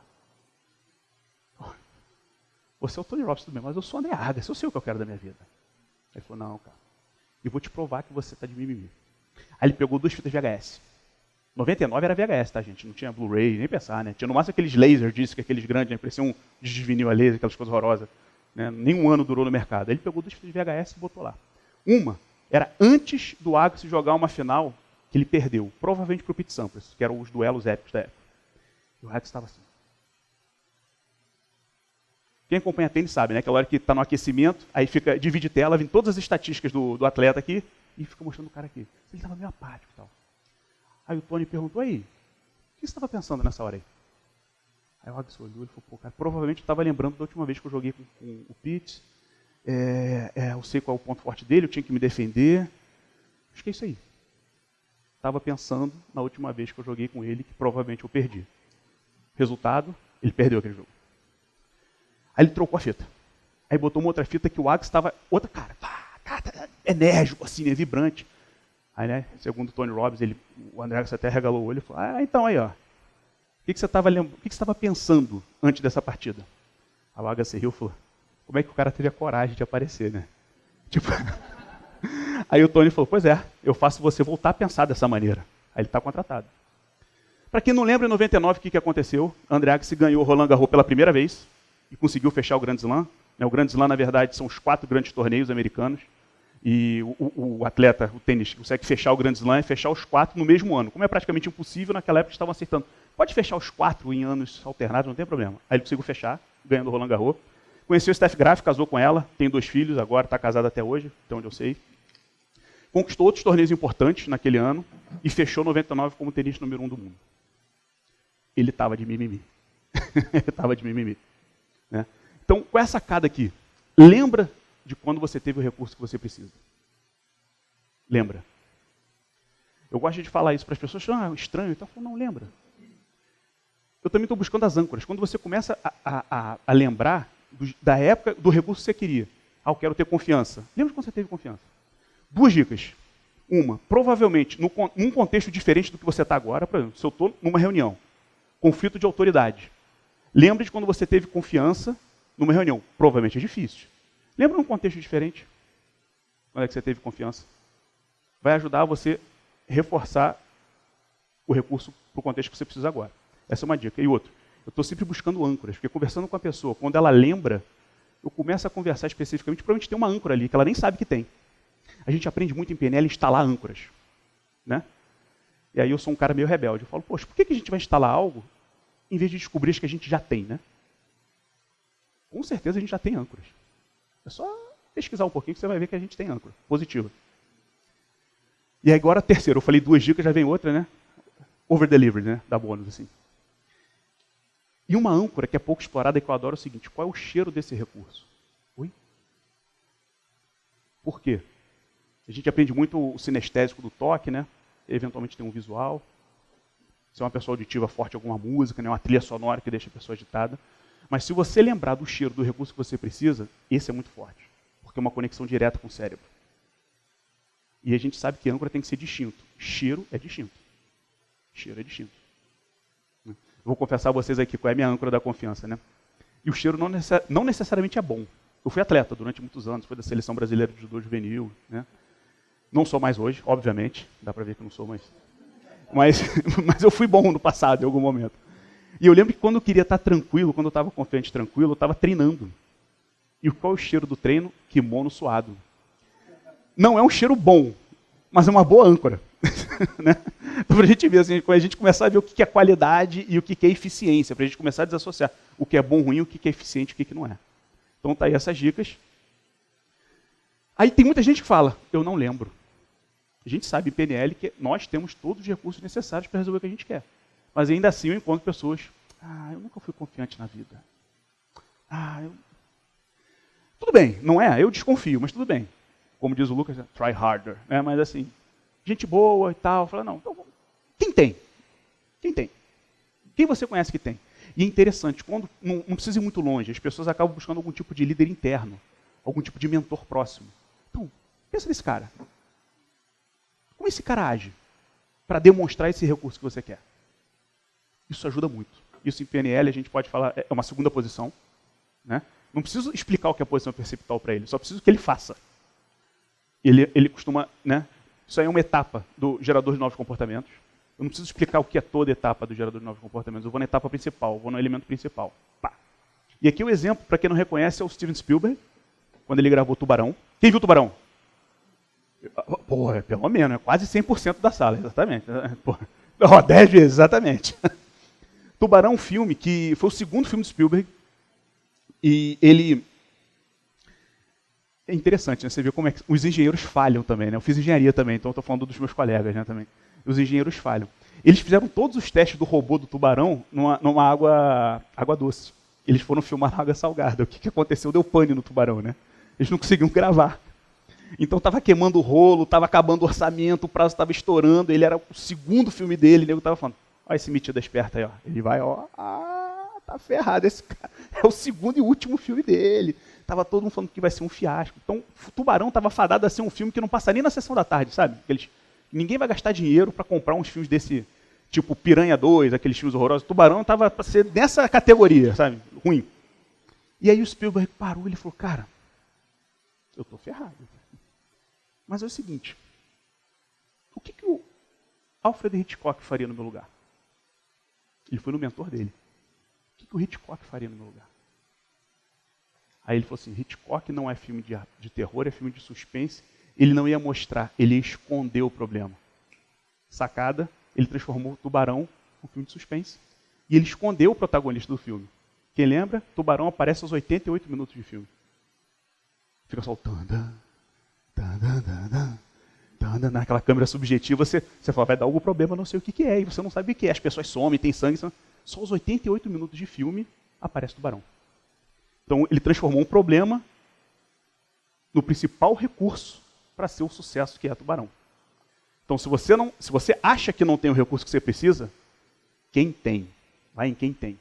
Você é o Tony Robbins, tudo bem, mas eu sou o André Agassi, eu sei o que eu quero da minha vida. Aí ele falou, não, cara, eu vou te provar que você está de mimimi. Aí ele pegou 2 fitas VHS. 99 era VHS, tá, gente? Não tinha Blu-ray, nem pensar, né? Tinha no máximo aqueles laser discs, aqueles grandes, né? Parecia um desvinil a laser, aquelas coisas horrorosas. Né? Nem um ano durou no mercado. Aí ele pegou 2 fitas VHS e botou lá. Uma era antes do Agassi jogar uma final que ele perdeu, provavelmente para o Pete Sampras, que eram os duelos épicos da época. E o Agassi estava assim. Quem acompanha tênis sabe, né? Aquela hora que está no aquecimento, aí divide tela, vem todas as estatísticas do atleta aqui, e fica mostrando o cara aqui. Ele estava meio apático e tal. Aí o Tony perguntou, aí, o que você estava pensando nessa hora aí? Aí o Agassi olhou e falou, pô, cara, provavelmente eu estava lembrando da última vez que eu joguei com o Pete, eu sei qual é o ponto forte dele, eu tinha que me defender. Acho que é isso aí. Estava pensando na última vez que eu joguei com ele, que provavelmente eu perdi. Resultado, ele perdeu aquele jogo. Aí ele trocou a fita. Aí botou uma outra fita que o Agassi estava outra cara. Pá. enérgico, assim, né, vibrante. Aí, né, segundo o Tony Robbins, o André Agassi até regalou o olho e falou, então aí, ó, o que você estava pensando antes dessa partida? Aí o Agassi riu e falou, como é que o cara teve a coragem de aparecer, né? Tipo, aí o Tony falou, pois é, eu faço você voltar a pensar dessa maneira. Aí ele está contratado. Para quem não lembra, em 99, o que aconteceu? André Agassi ganhou o Roland Garros pela primeira vez e conseguiu fechar o Grand Slam. O Grand Slam, na verdade, são os 4 grandes torneios americanos. E o atleta, o tênis, consegue fechar o Grand Slam e fechar os 4 no mesmo ano. Como é praticamente impossível, naquela época estavam acertando. Pode fechar os 4 em anos alternados, não tem problema. Aí ele conseguiu fechar, ganhando o Roland Garros. Conheceu a Steph Graf, casou com ela, tem 2 filhos, agora está casado até hoje, até onde eu sei. Conquistou outros torneios importantes naquele ano e fechou 99 como tenista número 1 do mundo. Ele estava de mimimi. Ele estava de mimimi. Né? Então, com essa sacada aqui, lembra de quando você teve o recurso que você precisa. Lembra. Eu gosto de falar isso para as pessoas, estranho, então eu falo, não, lembra. Eu também estou buscando as âncoras. Quando você começa a lembrar da época do recurso que você queria. Eu quero ter confiança. Lembra quando você teve confiança? 2 dicas. Uma, provavelmente, num contexto diferente do que você está agora, por exemplo, se eu estou numa reunião, conflito de autoridade. Lembra de quando você teve confiança numa reunião. Provavelmente é difícil. Lembra num contexto diferente? Quando é que você teve confiança? Vai ajudar você a reforçar o recurso para o contexto que você precisa agora. Essa é uma dica. E outra, eu estou sempre buscando âncoras, porque conversando com a pessoa, quando ela lembra, eu começo a conversar especificamente, provavelmente tem uma âncora ali, que ela nem sabe que tem. A gente aprende muito em PNL a instalar âncoras. Né? E aí eu sou um cara meio rebelde. Eu falo, poxa, por que a gente vai instalar algo em vez de descobrir as que a gente já tem, né? Com certeza a gente já tem âncoras. É só pesquisar um pouquinho que você vai ver que a gente tem âncora positiva. E agora a terceira, eu falei 2 dicas, já vem outra, né? Over delivery, né? Da bônus, assim. E uma âncora que é pouco explorada e que eu adoro é o seguinte, qual é o cheiro desse recurso? Oi? Por quê? A gente aprende muito o sinestésico do toque, né? Eventualmente tem um visual. Se é uma pessoa auditiva forte, alguma música, né? Uma trilha sonora que deixa a pessoa agitada. Mas se você lembrar do cheiro do recurso que você precisa, esse é muito forte. Porque é uma conexão direta com o cérebro. E a gente sabe que âncora tem que ser distinto. Cheiro é distinto. Cheiro é distinto. Eu vou confessar a vocês aqui qual é a minha âncora da confiança, né? E o cheiro não necessariamente é bom. Eu fui atleta durante muitos anos, fui da seleção brasileira de judô juvenil, né? Não sou mais hoje, obviamente. Dá pra ver que eu não sou mais. Mas eu fui bom no passado, em algum momento. E eu lembro que quando eu queria estar tranquilo, quando eu estava confiante tranquilo, eu estava treinando. E qual é o cheiro do treino? Kimono suado. Não é um cheiro bom, mas é uma boa âncora. Né? Então, para a gente ver, assim, a gente começar a ver o que é qualidade e o que é eficiência, para a gente começar a desassociar o que é bom, ruim, o que é eficiente e o que não é. Então tá aí essas dicas. Aí tem muita gente que fala, eu não lembro. A gente sabe em PNL que nós temos todos os recursos necessários para resolver o que a gente quer. Mas ainda assim eu encontro pessoas, eu nunca fui confiante na vida. Tudo bem, não é? Eu desconfio, mas tudo bem. Como diz o Lucas, try harder. Né? Mas assim, gente boa e tal. Fala, não, então, quem tem? Quem tem? Quem você conhece que tem? E é interessante, quando não precisa ir muito longe, as pessoas acabam buscando algum tipo de líder interno, algum tipo de mentor próximo. Então, pensa nesse cara. Como esse cara age para demonstrar esse recurso que você quer? Isso ajuda muito. Isso em PNL a gente pode falar, é uma segunda posição. Né? Não preciso explicar o que é a posição perceptual para ele, só preciso que ele faça. Ele costuma, né? Isso aí é uma etapa do gerador de novos comportamentos. Eu não preciso explicar o que é toda etapa do gerador de novos comportamentos. Eu vou na etapa principal, vou no elemento principal. Pá. E aqui o exemplo, para quem não reconhece, é o Steven Spielberg, quando ele gravou Tubarão. Quem viu Tubarão? Porra, pelo menos, é quase 100% da sala, exatamente. Porra. 10 vezes, exatamente. Tubarão é um filme que foi o segundo filme do Spielberg. E ele... É interessante, né? Você vê como é que os engenheiros falham também, né? Eu fiz engenharia também, então estou falando dos meus colegas, né, também. Os engenheiros falham. Eles fizeram todos os testes do robô do tubarão numa água doce. Eles foram filmar na água salgada. O que aconteceu? Deu pane no tubarão, né? Eles não conseguiam gravar. Então estava queimando o rolo, estava acabando o orçamento, o prazo estava estourando, ele era o segundo filme dele, e o nego estava falando, olha esse metido esperto aí, ó. Ele vai, ó, tá ferrado, esse cara é o segundo e último filme dele. Tava todo mundo falando que vai ser um fiasco. Então, Tubarão tava fadado a ser um filme que não passa nem na sessão da tarde, sabe? Ninguém vai gastar dinheiro para comprar uns filmes desse, tipo Piranha 2, aqueles filmes horrorosos. Tubarão tava para ser nessa categoria, sabe? Ruim. E aí o Spielberg parou, ele falou, cara, eu tô ferrado. Mas é o seguinte, o que o Alfred Hitchcock faria no meu lugar? Ele foi no mentor dele. O que o Hitchcock faria no meu lugar? Aí ele falou assim, Hitchcock não é filme de terror, é filme de suspense. Ele não ia mostrar, ele ia esconder o problema. Sacada, ele transformou o Tubarão num filme de suspense. E ele escondeu o protagonista do filme. Quem lembra? Tubarão aparece aos 88 minutos de filme. Fica só o naquela câmera subjetiva, você fala, vai dar algum problema, não sei o que é, e você não sabe o que é. As pessoas somem, tem sangue. Só aos 88 minutos de filme aparece o Tubarão. Então ele transformou um problema no principal recurso para ser o sucesso que é Tubarão. Então se você acha que não tem o recurso que você precisa, quem tem? Vai em quem tem.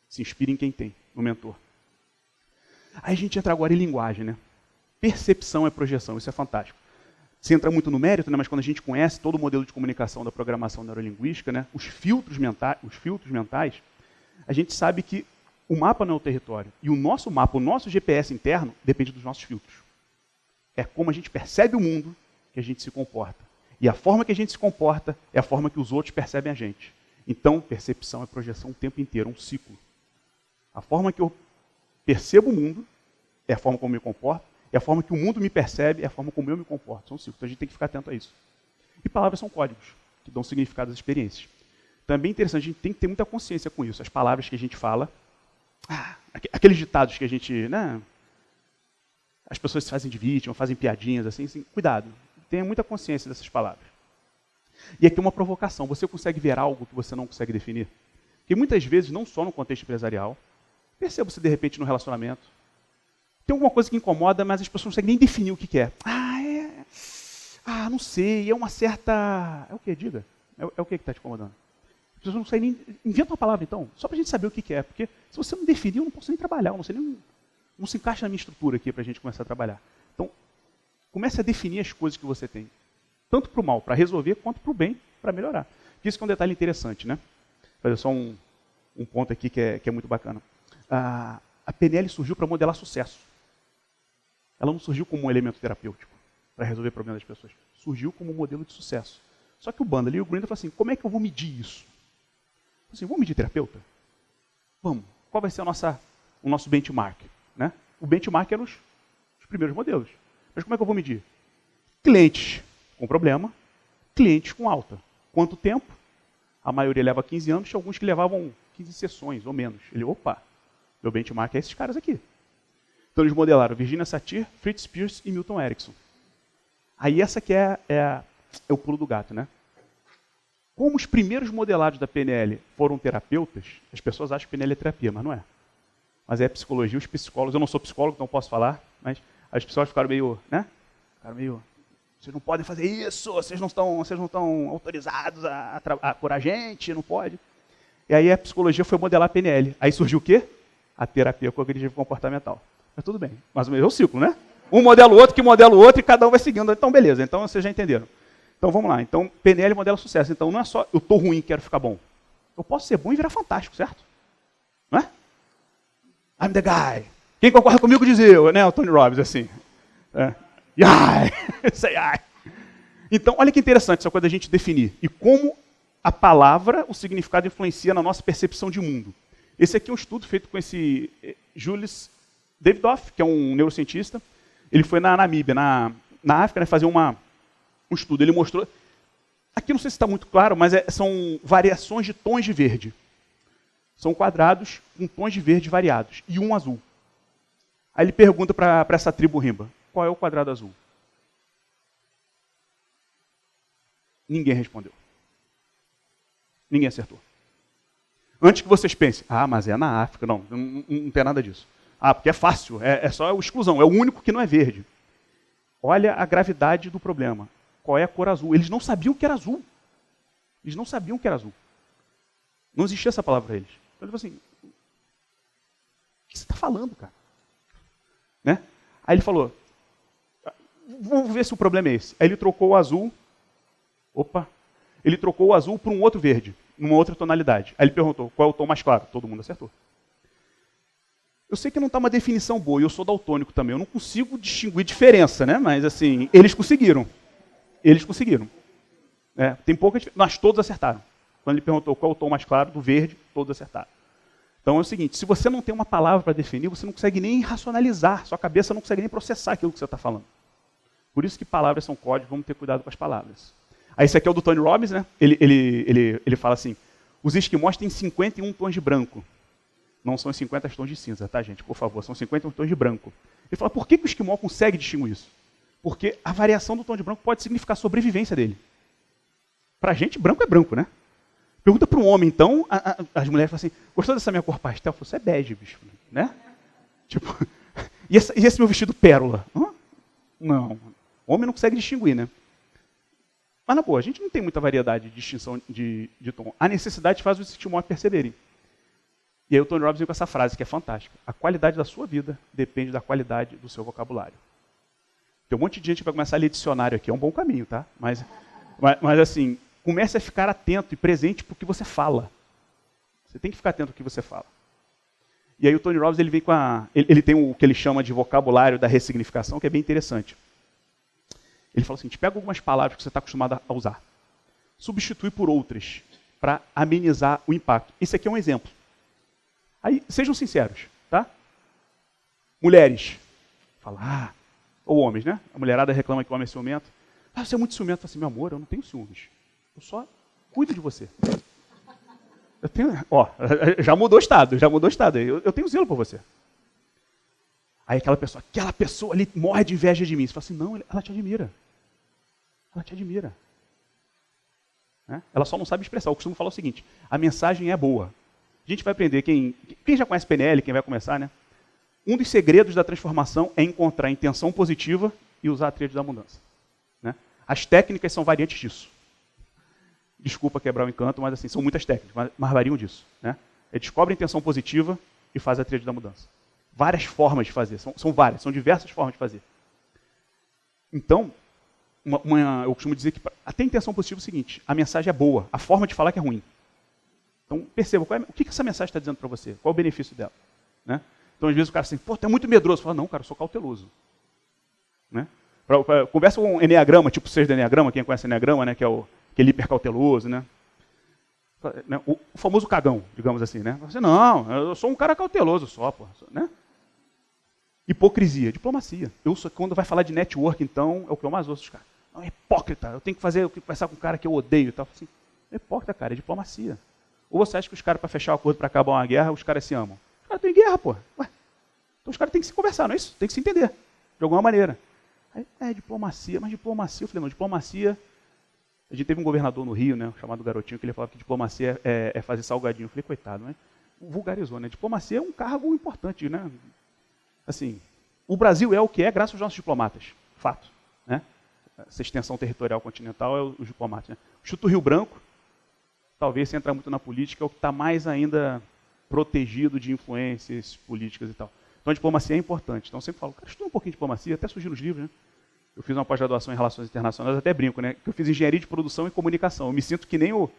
Se inspire em quem tem, no mentor. Aí a gente entra agora em linguagem, né? Percepção é projeção, isso é fantástico. Você entra muito no mérito, né? Mas quando a gente conhece todo o modelo de comunicação da programação neurolinguística, né? Os filtros mentais, a gente sabe que o mapa não é o território. E o nosso mapa, o nosso GPS interno, depende dos nossos filtros. É como a gente percebe o mundo que a gente se comporta. E a forma que a gente se comporta é a forma que os outros percebem a gente. Então, percepção é projeção o tempo inteiro, é um ciclo. A forma que eu percebo o mundo é a forma como eu me comporto, e a forma que o mundo me percebe é a forma como eu me comporto. São ciclos, então a gente tem que ficar atento a isso. E palavras são códigos, que dão significado às experiências. Também é interessante, a gente tem que ter muita consciência com isso. As palavras que a gente fala, aqueles ditados que a gente, né, as pessoas se fazem de vítima, fazem piadinhas, assim, cuidado. Tenha muita consciência dessas palavras. E aqui uma provocação, você consegue ver algo que você não consegue definir? Porque muitas vezes, não só no contexto empresarial, perceba-se de repente no relacionamento, tem alguma coisa que incomoda, mas as pessoas não conseguem nem definir o que é. Não sei, é uma certa... É o que? Diga. É o que está te incomodando? As pessoas não conseguem nem... Inventa uma palavra, então, só para a gente saber o que é. Porque se você não definir, eu não posso nem trabalhar, eu não sei nem... Não se encaixa na minha estrutura aqui para a gente começar a trabalhar. Então, comece a definir as coisas que você tem. Tanto para o mal, para resolver, quanto para o bem, para melhorar. Isso que é um detalhe interessante, né? Vou fazer só um ponto aqui que é muito bacana. A PNL surgiu para modelar sucesso. Ela não surgiu como um elemento terapêutico para resolver problemas das pessoas. Surgiu como um modelo de sucesso. Só que o Bandler e o Grinder falaram assim, como é que eu vou medir isso? Assim, vamos medir terapeuta? Vamos. Qual vai ser o nosso benchmark? Né? O benchmark era os primeiros modelos. Mas como é que eu vou medir? Clientes com problema, clientes com alta. Quanto tempo? A maioria leva 15 anos, tinha alguns que levavam 15 sessões ou menos. Ele, meu benchmark é esses caras aqui. Então eles modelaram Virginia Satir, Fritz Perls e Milton Erickson. Aí essa que é o pulo do gato, né? Como os primeiros modelados da PNL foram terapeutas, as pessoas acham que PNL é terapia, mas não é. Mas é psicologia, os psicólogos, eu não sou psicólogo, então posso falar, mas as pessoas ficaram meio, né? Vocês não podem fazer isso, vocês não estão autorizados a curar a gente, não pode. E aí a psicologia foi modelar a PNL. Aí surgiu o quê? A terapia cognitiva comportamental. Mas tudo bem, mais ou menos é o ciclo, né? Um modela o outro, que modela o outro, e cada um vai seguindo. Então, beleza, então vocês já entenderam. Então, vamos lá. Então, PNL modela sucesso. Então, não é só eu estou ruim e quero ficar bom. Eu posso ser bom e virar fantástico, certo? Não é? I'm the guy. Quem concorda comigo diz eu, né? O Tony Robbins, assim. Say I. Então, olha que interessante essa coisa da gente definir. E como a palavra, o significado influencia na nossa percepção de mundo. Esse aqui é um estudo feito com esse Julius Davidoff, que é um neurocientista. Ele foi na Namíbia, na África, né, fazer um estudo. Ele mostrou... Aqui não sei se está muito claro, mas são variações de tons de verde. São quadrados com tons de verde variados. E um azul. Aí ele pergunta para essa tribo Rimba, qual é o quadrado azul? Ninguém respondeu. Ninguém acertou. Antes que vocês pensem, mas é na África. Não tem nada disso. Porque é fácil, é só a exclusão, é o único que não é verde. Olha a gravidade do problema. Qual é a cor azul? Eles não sabiam que era azul. Eles não sabiam que era azul. Não existia essa palavra para eles. Então ele falou assim, você está falando, cara? Né? Aí ele falou, vamos ver se o problema é esse. Aí ele trocou o azul, ele trocou o azul por um outro verde, numa outra tonalidade. Aí ele perguntou, qual é o tom mais claro? Todo mundo acertou. Eu sei que não está uma definição boa, e eu sou daltônico também, eu não consigo distinguir diferença, né? Mas assim, eles conseguiram. Eles conseguiram. Tem pouca diferença, nós todos acertaram. Quando ele perguntou qual é o tom mais claro do verde, todos acertaram. Então é o seguinte, se você não tem uma palavra para definir, você não consegue nem racionalizar, sua cabeça não consegue nem processar aquilo que você está falando. Por isso que palavras são códigos, vamos ter cuidado com as palavras. Aí esse aqui é o do Tony Robbins, né? Ele fala assim, os esquimós têm 51 tons de branco. Não são os 50 tons de cinza, tá, gente? Por favor, são 51 tons de branco. Ele fala, por que o esquimó consegue distinguir isso? Porque a variação do tom de branco pode significar a sobrevivência dele. Pra gente, branco é branco, né? Pergunta para um homem, então, as mulheres falam assim, gostou dessa minha cor pastel? Eu falo, isso é bege, bicho, né? Tipo, e esse meu vestido pérola? Não, o homem não consegue distinguir, né? Mas na boa, a gente não tem muita variedade de distinção de tom. A necessidade faz os esquimós perceberem. E aí o Tony Robbins vem com essa frase que é fantástica. A qualidade da sua vida depende da qualidade do seu vocabulário. Tem um monte de gente que vai começar a ler dicionário aqui, é um bom caminho, tá? Mas assim, comece a ficar atento e presente para o que você fala. Você tem que ficar atento ao que você fala. E aí o Tony Robbins ele vem com ele tem o que ele chama de vocabulário da ressignificação, que é bem interessante. Ele fala assim, pega algumas palavras que você está acostumado a usar, substitui por outras, para amenizar o impacto. Esse aqui é um exemplo. Aí, sejam sinceros, tá? Mulheres, fala, ou homens, né? A mulherada reclama que o homem é ciumento. Você é muito ciumento. Fala assim, meu amor, eu não tenho ciúmes. Eu só cuido de você. Eu tenho, já mudou o estado. Eu tenho zelo por você. Aí aquela pessoa ali morre de inveja de mim. Você fala assim, não, ela te admira. Ela te admira. Né? Ela só não sabe expressar. Eu costumo falar o seguinte, a mensagem é boa. A gente vai aprender, quem já conhece PNL, quem vai começar, né? Um dos segredos da transformação é encontrar a intenção positiva e usar a tríade da abundância. Né? As técnicas são variantes disso. Desculpa quebrar o encanto, mas assim, são muitas técnicas, mas variam disso. Né? Descobre a intenção positiva e faz a tríade da mudança. Várias formas de fazer, são várias, são diversas formas de fazer. Então, eu costumo dizer que até a intenção positiva é o seguinte, a mensagem é boa, a forma de falar que é ruim. Então, perceba, o que essa mensagem está dizendo para você? Qual é o benefício dela? Né? Então, às vezes o cara assim, tu é muito medroso. Fala, não, cara, eu sou cauteloso. Né? Conversa com um Enneagrama, tipo 6 do Enneagrama, quem conhece o Enneagrama, né, que é aquele hipercauteloso, né? O famoso cagão, digamos assim, né? Você, não, eu sou um cara cauteloso só, pô. Né? Hipocrisia, diplomacia. Quando vai falar de network, então, é o que eu mais ouço dos caras. Não, é hipócrita, eu tenho que conversar com um cara que eu odeio e tal. Assim, não é hipócrita, cara, é diplomacia. Ou você acha que os caras, para fechar o acordo para acabar uma guerra, os caras se amam? Os caras estão em guerra, pô. Ué. Então os caras têm que se conversar, não é isso? Tem que se entender, de alguma maneira. Aí, diplomacia, mas diplomacia, eu falei, não, diplomacia... A gente teve um governador no Rio, né, chamado Garotinho, que ele falava que diplomacia é fazer salgadinho. Eu falei, coitado, né? Vulgarizou, né? Diplomacia é um cargo importante, né? Assim, o Brasil é o que é graças aos nossos diplomatas, fato. Né? Essa extensão territorial continental é os diplomatas. Né? O Instituto Rio Branco, talvez, sem entrar muito na política, é o que está mais ainda protegido de influências políticas e tal. Então a diplomacia é importante. Então eu sempre falo, cara, estuda um pouquinho de diplomacia, até surgir nos livros, né? Eu fiz uma pós-graduação em Relações Internacionais, até brinco, né? Que eu fiz Engenharia de Produção e Comunicação. Eu me sinto que nem o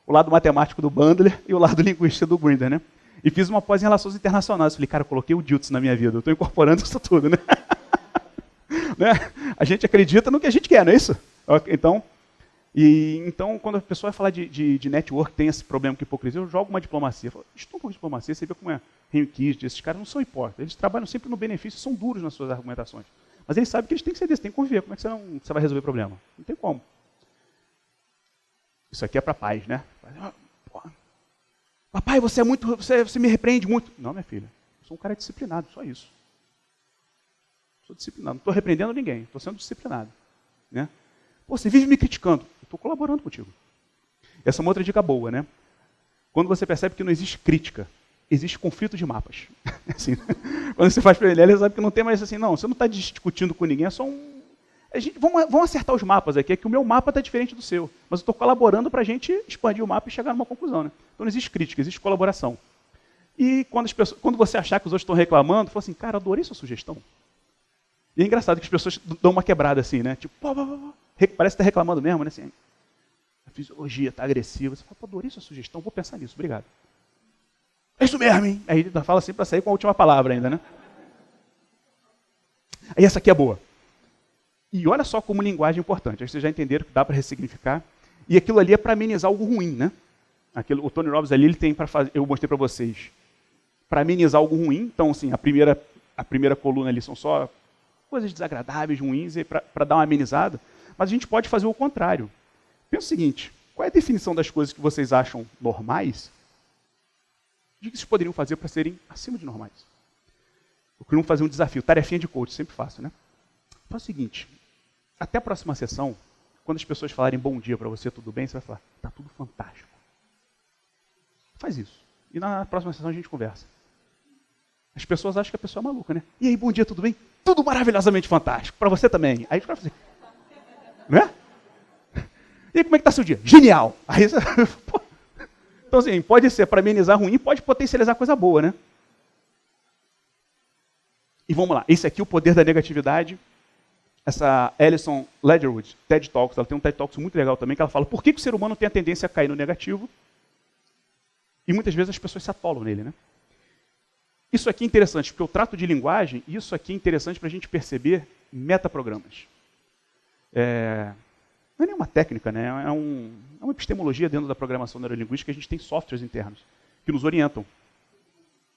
lado matemático do Bandler e o lado linguístico do Grinder, né? E fiz uma pós em Relações Internacionais. Eu falei, cara, eu coloquei o Diltz na minha vida, eu estou incorporando isso tudo, né? Né? A gente acredita no que a gente quer, não é isso? Então, quando a pessoa vai falar de network, tem esse problema com hipocrisia, eu jogo uma diplomacia. Eu falo, estuda um pouco de diplomacia, você vê como é Henry Kissinger, esses caras não são hipócritas, eles trabalham sempre no benefício, são duros nas suas argumentações. Mas eles sabem que eles têm que ser desses, têm que conviver. Como é que você vai resolver o problema? Não tem como. Isso aqui é para pais, né? Papai, você me repreende muito. Não, minha filha, eu sou um cara disciplinado, só isso. Sou disciplinado, não estou repreendendo ninguém, estou sendo disciplinado. Né? Pô, você vive me criticando, eu estou colaborando contigo. Essa é uma outra dica boa, né? Quando você percebe que não existe crítica, existe conflito de mapas. Assim, quando você faz PNL, você sabe que não tem mais assim, não, você não está discutindo com ninguém, é só um... Vamos acertar os mapas aqui, é que o meu mapa está diferente do seu, mas eu estou colaborando para a gente expandir o mapa e chegar numa conclusão. Né? Então não existe crítica, existe colaboração. E quando você achar que os outros estão reclamando, fala assim, cara, adorei sua sugestão. E é engraçado que as pessoas dão uma quebrada assim, né? Tipo, parece que está reclamando mesmo, né? Assim, a fisiologia está agressiva. Você fala, adorei sua sugestão, vou pensar nisso, obrigado. É isso mesmo, hein? Aí ele fala assim para sair com a última palavra ainda, né? Aí essa aqui é boa. E olha só como linguagem é importante. Aí vocês já entenderam que dá para ressignificar. E aquilo ali é para amenizar algo ruim, né? O Tony Robbins ali, ele tem para fazer, eu mostrei para vocês, para amenizar algo ruim. Então, assim, a primeira coluna ali são só coisas desagradáveis, ruins, para dar uma amenizada. Mas a gente pode fazer o contrário. Pensa o seguinte, qual é a definição das coisas que vocês acham normais? O que vocês poderiam fazer para serem acima de normais? Eu queria fazer um desafio, tarefinha de coach, sempre faço, né? Faz o seguinte, até a próxima sessão, quando as pessoas falarem bom dia para você, tudo bem? Você vai falar, tá tudo fantástico. Faz isso. E na próxima sessão a gente conversa. As pessoas acham que a pessoa é maluca, né? E aí, bom dia, tudo bem? Tudo maravilhosamente fantástico. Para você também. Aí vai fazer. Né? E aí, como é que tá seu dia? Genial! Aí você... Então, assim, pode ser para amenizar ruim, pode potencializar coisa boa, né? E vamos lá. Esse aqui é o poder da negatividade. Essa Alison Ledgerwood, TED Talks, ela tem um TED Talks muito legal também, que ela fala por que o ser humano tem a tendência a cair no negativo e muitas vezes as pessoas se atolam nele, né? Isso aqui é interessante, porque eu trato de linguagem, e isso aqui é interessante para a gente perceber metaprogramas. Não é nenhuma técnica, né? É uma epistemologia dentro da programação neurolinguística, que a gente tem softwares internos que nos orientam.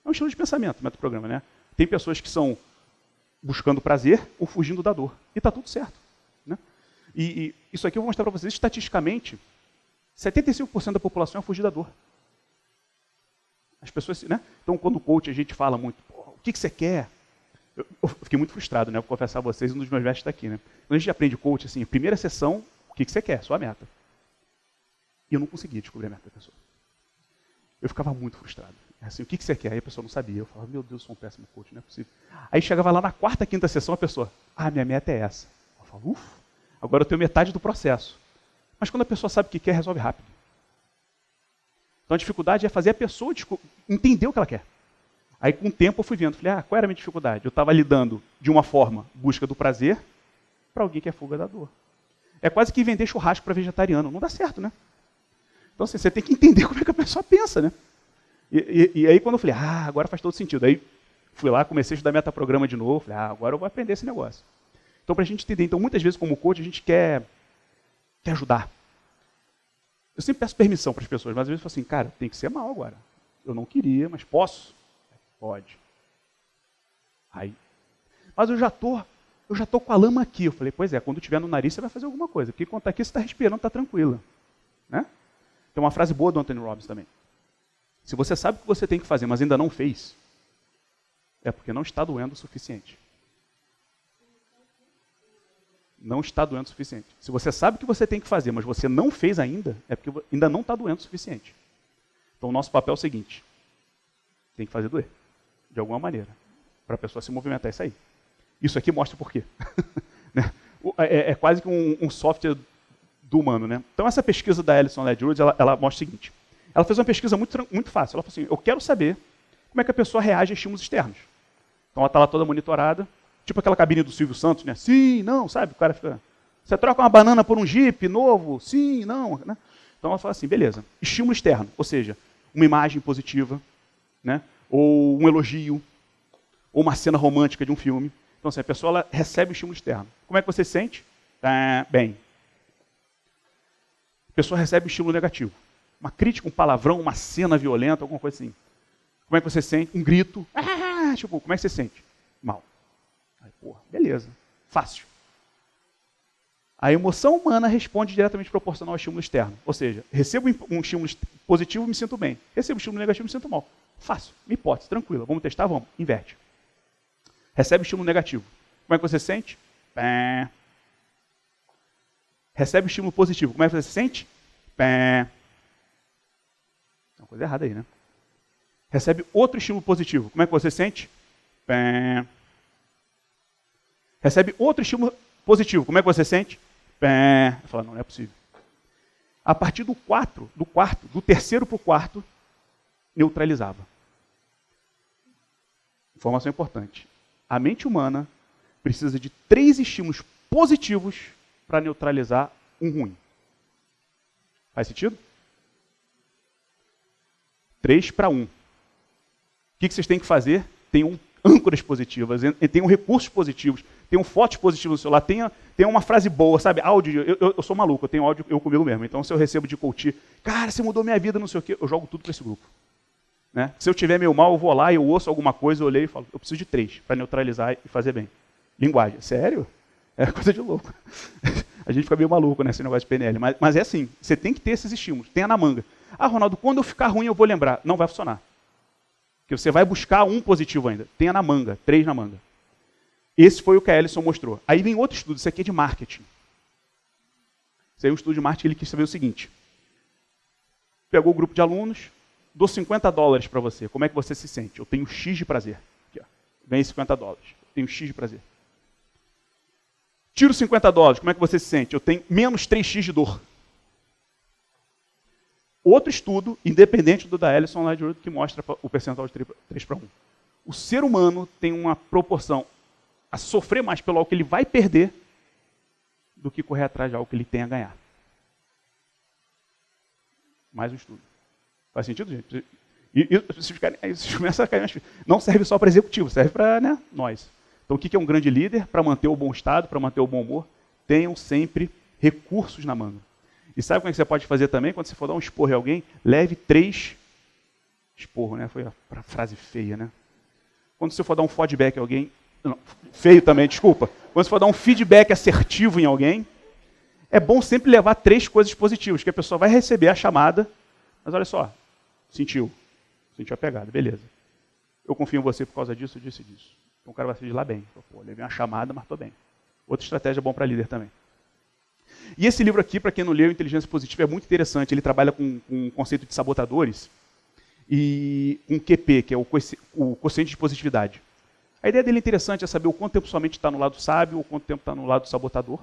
É um estilo de pensamento, metaprograma, né? Tem pessoas que são buscando prazer ou fugindo da dor. E está tudo certo. Né? E isso aqui eu vou mostrar para vocês, estatisticamente, 75% da população é fugir da dor. As pessoas, né? Então, quando o coach a gente fala muito, o que você quer? Eu fiquei muito frustrado, né? Vou confessar a vocês, um dos meus mestres está aqui, né? Quando a gente aprende coach, assim, primeira sessão, o que você quer? Sua meta. E eu não conseguia descobrir a meta da pessoa. Eu ficava muito frustrado. Assim, o que você quer? Aí a pessoa não sabia. Eu falava, meu Deus, eu sou um péssimo coach, não é possível. Aí chegava lá na quarta, quinta sessão, a pessoa, minha meta é essa. Eu falava, agora eu tenho metade do processo. Mas quando a pessoa sabe o que quer, resolve rápido. Então a dificuldade é fazer a pessoa entender o que ela quer. Aí com o tempo eu fui vendo, falei, qual era a minha dificuldade? Eu estava lidando de uma forma, busca do prazer, para alguém que é fuga da dor. É quase que vender churrasco para vegetariano. Não dá certo, né? Então assim, você tem que entender como é que a pessoa pensa, né? E aí quando eu falei, agora faz todo sentido. Aí fui lá, comecei a estudar metaprograma de novo, falei, agora eu vou aprender esse negócio. Então para a gente entender, então muitas vezes como coach a gente quer ajudar. Eu sempre peço permissão para as pessoas, mas às vezes eu falo assim, cara, tem que ser mal agora. Eu não queria, mas posso? Pode. Aí, mas eu já tô com a lama aqui. Eu falei, pois é, quando tiver no nariz você vai fazer alguma coisa, porque quando está aqui você está respirando, está tranquila. Né? Tem uma frase boa do Anthony Robbins também. Se você sabe o que você tem que fazer, mas ainda não fez, é porque não está doendo o suficiente. Não está doendo o suficiente. Se você sabe o que você tem que fazer, mas você não fez ainda, é porque ainda não está doendo o suficiente. Então o nosso papel é o seguinte, tem que fazer doer, de alguma maneira, para a pessoa se movimentar e sair. Isso aqui mostra por quê. Né? É quase que um software do humano. Né? Então essa pesquisa da Alison Ledgerwood, ela mostra o seguinte, ela fez uma pesquisa muito fácil, ela falou assim, eu quero saber como é que a pessoa reage a estímulos externos. Então ela está lá toda monitorada, tipo aquela cabine do Silvio Santos, né? Sim, não, sabe? O cara fica... Você troca uma banana por um Jeep novo? Sim, não. Né? Então ela fala assim, beleza. Estímulo externo, ou seja, uma imagem positiva, né? Ou um elogio, ou uma cena romântica de um filme. Então assim, a pessoa ela recebe o estímulo externo. Como é que você se sente? Bem. A pessoa recebe o estímulo negativo. Uma crítica, um palavrão, uma cena violenta, alguma coisa assim. Como é que você se sente? Um grito. Tipo, como é que você se sente? Mal. Aí, porra, beleza, fácil. A emoção humana responde diretamente proporcional ao estímulo externo. Ou seja, recebo um estímulo positivo, me sinto bem. Recebo um estímulo negativo, me sinto mal. Fácil, minha hipótese, tranquila. Vamos testar? Vamos. Inverte. Recebe estímulo negativo. Como é que você se sente? Recebe estímulo positivo. Como é que você se sente? Tem uma coisa errada aí, né? Recebe outro estímulo positivo. Como é que você se sente? Recebe outro estímulo positivo. Como é que você sente? Fala, não é possível. A partir do terceiro para o quarto, neutralizava. Informação importante. A mente humana precisa de 3 estímulos positivos para neutralizar um ruim. Faz sentido? 3 para 1. O que vocês têm que fazer? Tenham âncoras positivas, tenham recursos positivos, tenham fotos positivas no celular, tenha uma frase boa, sabe? Áudio, eu sou maluco, eu tenho áudio eu comigo mesmo. Então, se eu recebo de coach, cara, você mudou minha vida, não sei o quê, eu jogo tudo para esse grupo. Né? Se eu estiver meio mal, eu vou lá, eu ouço alguma coisa, eu olhei e falo, eu preciso de 3 para neutralizar e fazer bem. Linguagem, sério? É coisa de louco. A gente fica meio maluco nesse negócio de PNL, mas é assim, você tem que ter esses estímulos, tenha na manga. Ah, Ronaldo, quando eu ficar ruim eu vou lembrar. Não vai funcionar. Porque você vai buscar um positivo ainda. Tenha na manga, 3 na manga. Esse foi o que a Ellison mostrou. Aí vem outro estudo, isso aqui é de marketing. Isso aí é um estudo de marketing, ele quis saber o seguinte. Pegou o grupo de alunos, dou $50 para você. Como é que você se sente? Eu tenho X de prazer. Aqui, ó. Vem $50. Eu tenho X de prazer. Tiro $50. Como é que você se sente? Eu tenho menos 3x de dor. Outro estudo, independente do da Ellison Ledger, que mostra o percentual de 3 para 1. O ser humano tem uma proporção a sofrer mais pelo algo que ele vai perder do que correr atrás de algo que ele tem a ganhar. Mais um estudo. Faz sentido, gente? E vocês começam a cair. Não serve só para executivo, serve para nós. Então, o que é um grande líder? Para manter o bom estado, para manter o bom humor, tenham sempre recursos na manga. E sabe como é que você pode fazer também? Quando você for dar um esporro em alguém, leve 3 esporro, né? Foi a frase feia, né? Quando você for dar um feedback em alguém, não, feio também, desculpa. Quando você for dar um feedback assertivo em alguém, é bom sempre levar 3 coisas positivas, que a pessoa vai receber a chamada, mas olha só, sentiu a pegada, beleza. Eu confio em você por causa disso, disso e disso. Então o cara vai sair de lá bem. Pô, levei uma chamada, mas estou bem. Outra estratégia bom para líder também. E esse livro aqui, para quem não leu, Inteligência Positiva, é muito interessante. Ele trabalha com o conceito de sabotadores e um QP, que é o quociente de positividade. A ideia dele é interessante, é saber o quanto tempo sua mente está no lado sábio ou quanto tempo está no lado sabotador.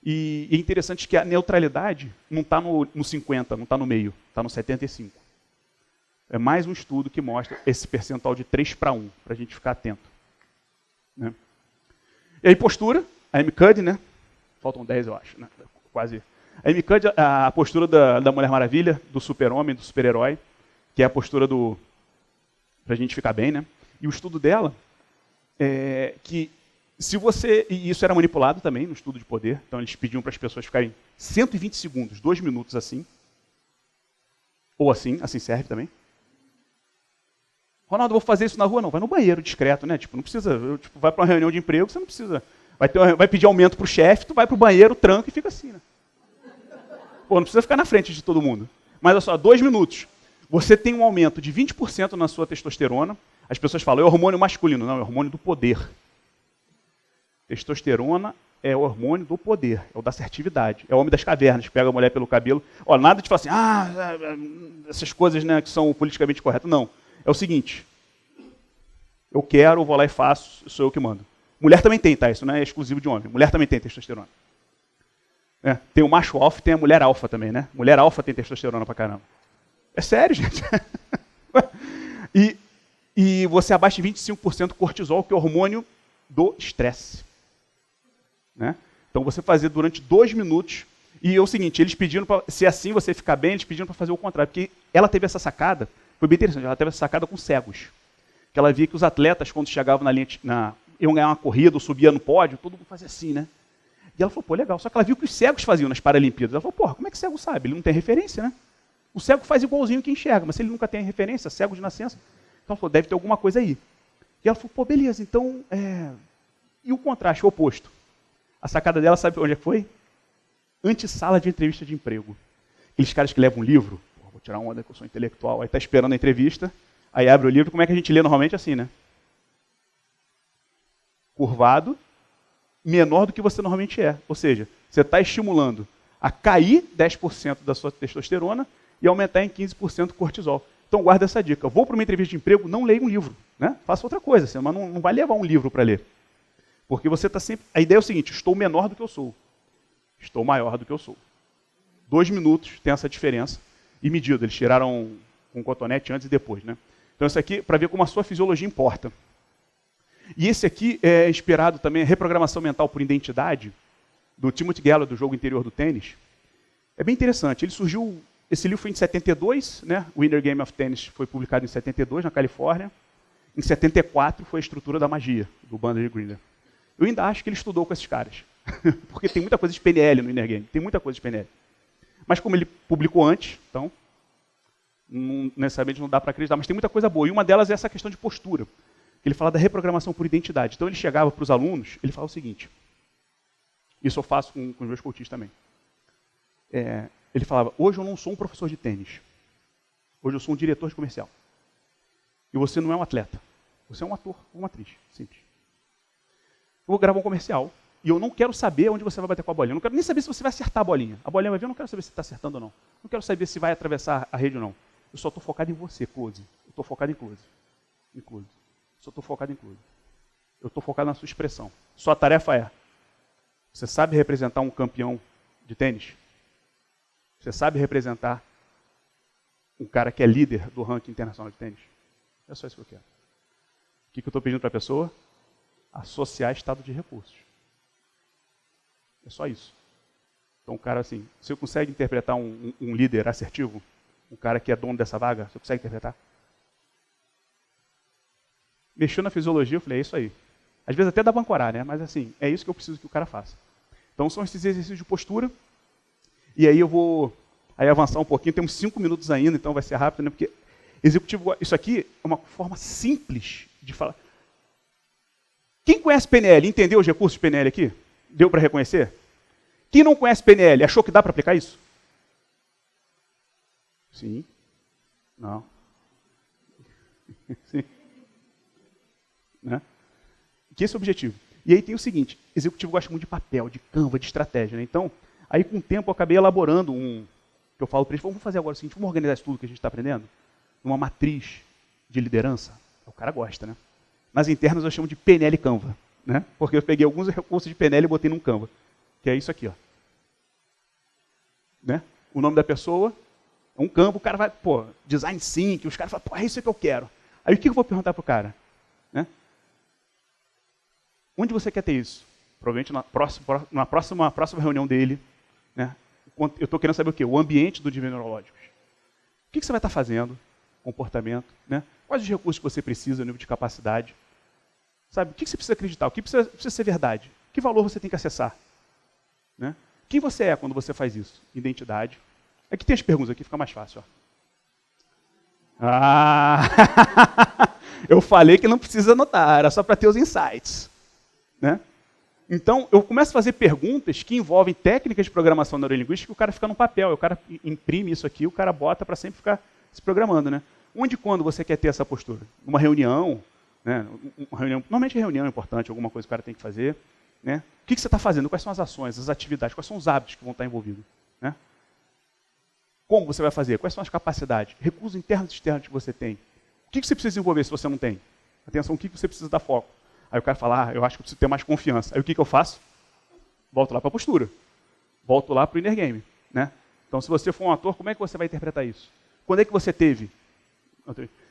E é interessante que a neutralidade não está no 50, não está no meio, está no 75. É mais um estudo que mostra esse percentual de 3 para 1, para a gente ficar atento. Né? E aí postura, a MCUD, né? Faltam 10, eu acho, né? Quase. A MCUD, a postura da Mulher Maravilha, do super-homem, do super-herói, que é a postura para a gente ficar bem, né? E o estudo dela é que se você... E isso era manipulado também no estudo de poder, então eles pediam para as pessoas ficarem 120 segundos, 2 minutos assim, ou assim serve também. Ronaldo, vou fazer isso na rua? Não, vai no banheiro discreto, né? Tipo, não precisa, vai para uma reunião de emprego, você não precisa. Vai pedir aumento para o chefe, tu vai para o banheiro, tranca e fica assim, né? Pô, não precisa ficar na frente de todo mundo. Mas olha só, 2 minutos. Você tem um aumento de 20% na sua testosterona. As pessoas falam, é hormônio masculino. Não, é hormônio do poder. Testosterona é o hormônio do poder, é o da assertividade. É o homem das cavernas, pega a mulher pelo cabelo. Ó, nada de falar assim, essas coisas, né, que são politicamente corretas. Não. É o seguinte, eu quero, eu vou lá e faço, sou eu que mando. Mulher também tem, tá? Isso não é exclusivo de homem. Mulher também tem testosterona. Tem o macho alfa e tem a mulher alfa também, né? Mulher alfa tem testosterona pra caramba. É sério, gente. E você abaixa em 25% cortisol, que é o hormônio do estresse. Né? Então você fazer durante 2 minutos. E é o seguinte, eles pediram para, se assim você ficar bem, eles pediram para fazer o contrário. Porque ela teve essa sacada, foi bem interessante, ela teve essa sacada com cegos. Que ela via que os atletas, quando chegavam na linha, iam ganhar uma corrida ou subia no pódio, todo mundo fazia assim, né? E ela falou, pô, legal. Só que ela viu que os cegos faziam nas Paralimpíadas. Ela falou, porra, como é que cego sabe? Ele não tem referência, né? O cego faz igualzinho que enxerga, mas se ele nunca tem referência, cego de nascença. Então ela falou, deve ter alguma coisa aí. E ela falou, pô, beleza, então... E o contraste, o oposto? A sacada dela, sabe onde é que foi? Antessala de entrevista de emprego. Aqueles caras que levam um livro, pô, vou tirar uma onda que eu sou intelectual, aí está esperando a entrevista, aí abre o livro, como é que a gente lê normalmente? Assim, né? Curvado, menor do que você normalmente é. Ou seja, você está estimulando a cair 10% da sua testosterona e aumentar em 15% o cortisol. Então guarda essa dica. Vou para uma entrevista de emprego, não leia um livro. Né? Faça outra coisa, mas não vai levar um livro para ler. Porque você está sempre... A ideia é o seguinte, estou menor do que eu sou. Estou maior do que eu sou. 2 minutos tem essa diferença. E medida, eles tiraram um cotonete antes e depois. Né? Então isso aqui, para ver como a sua fisiologia importa. E esse aqui é inspirado também em Reprogramação Mental por Identidade, do Timothy Geller, do Jogo Interior do Tênis. É bem interessante. Ele surgiu, esse livro foi em 72, né? O Inner Game of Tennis foi publicado em 72, na Califórnia. Em 74 foi a Estrutura da Magia, do Bandler Grinder. Eu ainda acho que ele estudou com esses caras. Porque tem muita coisa de PNL no Inner Game, tem muita coisa de PNL. Mas como ele publicou antes, então, não, necessariamente não dá para acreditar, mas tem muita coisa boa. E uma delas é essa questão de postura. Ele fala da reprogramação por identidade. Então ele chegava para os alunos, ele fala o seguinte, isso eu faço com os meus coaches também. Ele falava, hoje eu não sou um professor de tênis, hoje eu sou um diretor de comercial. E você não é um atleta, você é um ator, uma atriz, simples. Eu vou gravar um comercial, e eu não quero saber onde você vai bater com a bolinha. Eu não quero nem saber se você vai acertar a bolinha. A bolinha vai vir, eu não quero saber se está acertando ou não. Não quero saber se vai atravessar a rede ou não. Eu só estou focado em você, close. Eu estou focado em close. Em close. Só estou focado em close. Eu estou focado na sua expressão. Sua tarefa é, você sabe representar um campeão de tênis? Você sabe representar um cara que é líder do ranking internacional de tênis? É só isso que eu quero. O que eu estou pedindo para a pessoa? Associar estado de recursos. É só isso. Então, o cara, assim, você consegue interpretar um líder assertivo? Um cara que é dono dessa vaga? Você consegue interpretar? Mexeu na fisiologia, eu falei, é isso aí. Às vezes até dá para ancorar, né? Mas, assim, é isso que eu preciso que o cara faça. Então, são esses exercícios de postura. E aí eu vou avançar um pouquinho. Temos 5 minutos ainda, então vai ser rápido, né? Porque executivo, isso aqui é uma forma simples de falar. Quem conhece PNL, entendeu os recursos de PNL aqui? Deu para reconhecer? Quem não conhece PNL, achou que dá para aplicar isso? Sim. Não. Sim. Né? Que esse é o objetivo. E aí tem o seguinte, executivo gosta muito de papel, de Canva, de estratégia. Né? Então, aí com o tempo eu acabei elaborando que eu falo para eles, vamos fazer agora o seguinte, vamos organizar isso tudo que a gente está aprendendo? Uma matriz de liderança. O cara gosta, né? Nas internas eu chamo de PNL Canva. Né? Porque eu peguei alguns recursos de PNL e botei num Canva. Que é isso aqui, ó. Né? O nome da pessoa é um Canva, o cara vai, design sync, os caras falam, é isso que eu quero. Aí o que eu vou perguntar pro cara? Né? Onde você quer ter isso? Provavelmente na próxima reunião dele. Né? Eu estou querendo saber o quê? O ambiente do Divino Neurológicos. O que você vai estar fazendo? Comportamento. Né? Quais os recursos que você precisa, nível de capacidade? Sabe? O que você precisa acreditar? O que precisa ser verdade? Que valor você tem que acessar? Né? Quem você é quando você faz isso? Identidade. Aqui tem as perguntas, aqui fica mais fácil. Ó. Eu falei que não precisa anotar, era só para ter os insights. Né? Então, eu começo a fazer perguntas que envolvem técnicas de programação neurolinguística que o cara fica no papel, o cara imprime isso aqui, o cara bota para sempre ficar se programando. Né? Onde e quando você quer ter essa postura? Uma reunião, né? Normalmente reunião é importante, alguma coisa que o cara tem que fazer. Né? O que você está fazendo? Quais são as ações, as atividades, quais são os hábitos que vão estar envolvidos? Né? Como você vai fazer? Quais são as capacidades? Recursos internos e externos que você tem? O que você precisa desenvolver se você não tem? Atenção, o que você precisa dar foco? Aí o cara fala, eu acho que eu preciso ter mais confiança. Aí o que eu faço? Volto lá para a postura. Volto lá para o inner game. Né? Então, se você for um ator, como é que você vai interpretar isso? Quando é que você teve?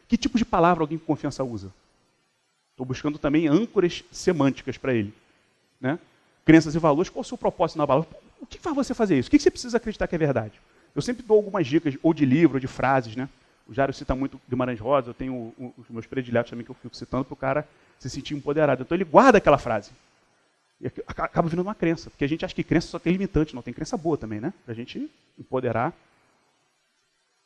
Que tipo de palavra alguém com confiança usa? Estou buscando também âncoras semânticas para ele. Né? Crenças e valores, qual o seu propósito na palavra? O que faz você fazer isso? O que você precisa acreditar que é verdade? Eu sempre dou algumas dicas, ou de livro, ou de frases. Né? O Jário cita muito Guimarães Rosa, eu tenho os meus prediletos também que eu fico citando para o cara se sentir empoderado. Então ele guarda aquela frase. E acaba virando uma crença, porque a gente acha que crença só tem limitante, não tem crença boa também, né? Para a gente empoderar.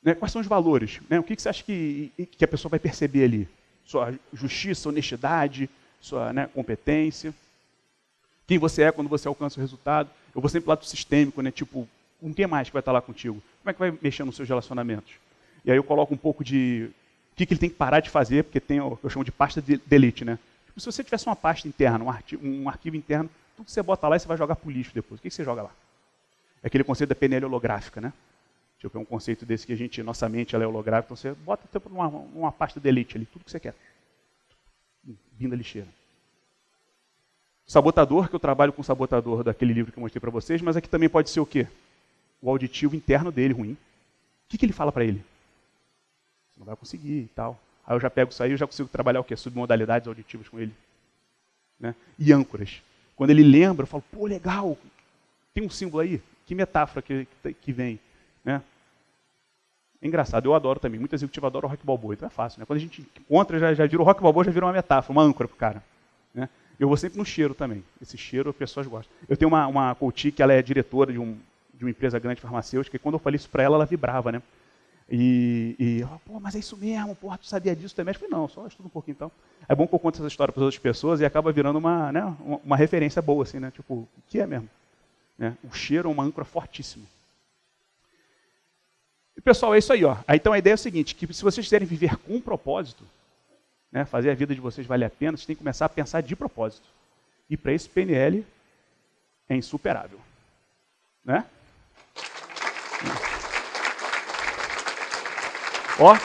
Né? Quais são os valores? Né? O que você acha que a pessoa vai perceber ali? Sua justiça, honestidade, sua competência. Quem você é quando você alcança o resultado. Eu vou sempre pro lado sistêmico, né? Tipo, com quem mais que vai estar lá contigo? Como é que vai mexer nos seus relacionamentos? E aí eu coloco um pouco de o que ele tem que parar de fazer, porque tem o que eu chamo de pasta de delete, né? Tipo, se você tivesse uma pasta interna, um arquivo interno, tudo que você bota lá e você vai jogar pro lixo depois. O que você joga lá? É aquele conceito da PNL holográfica, né? Tipo, é um conceito desse que nossa mente ela é holográfica, então você bota numa pasta delete ali, tudo que você quer. Vindo da lixeira. Sabotador, que eu trabalho com o sabotador daquele livro que eu mostrei para vocês, mas aqui também pode ser o quê? O auditivo interno dele ruim. O que ele fala para ele? Você não vai conseguir e tal. Aí eu já pego isso aí, eu já consigo trabalhar o quê? Submodalidades auditivas com ele. né? E âncoras. Quando ele lembra, eu falo, pô, legal, tem um símbolo aí? Que metáfora que vem, né? É engraçado, eu adoro também. Muitas executivas adoram o Rock Balboa, então é fácil, né? Quando a gente encontra, já vira o Rock Balboa, já vira uma metáfora, uma âncora pro cara, né? Eu vou sempre no cheiro também. Esse cheiro as pessoas gostam. Eu tenho uma coach que ela é diretora de uma empresa grande farmacêutica, e quando eu falei isso para ela, ela vibrava, né? E ela, pô, mas é isso mesmo, porra, tu sabia disso também? Eu falei, não, só estuda um pouquinho então. É bom que eu conto essa história para as outras pessoas e acaba virando uma referência boa, assim, né? Tipo, o que é mesmo? Né? O cheiro é uma âncora fortíssima. E pessoal, é isso aí, ó. Então a ideia é o seguinte, que se vocês quiserem viver com um propósito, né, fazer a vida de vocês valer a pena, vocês têm que começar a pensar de propósito. E para isso, PNL é insuperável. Né? Ó,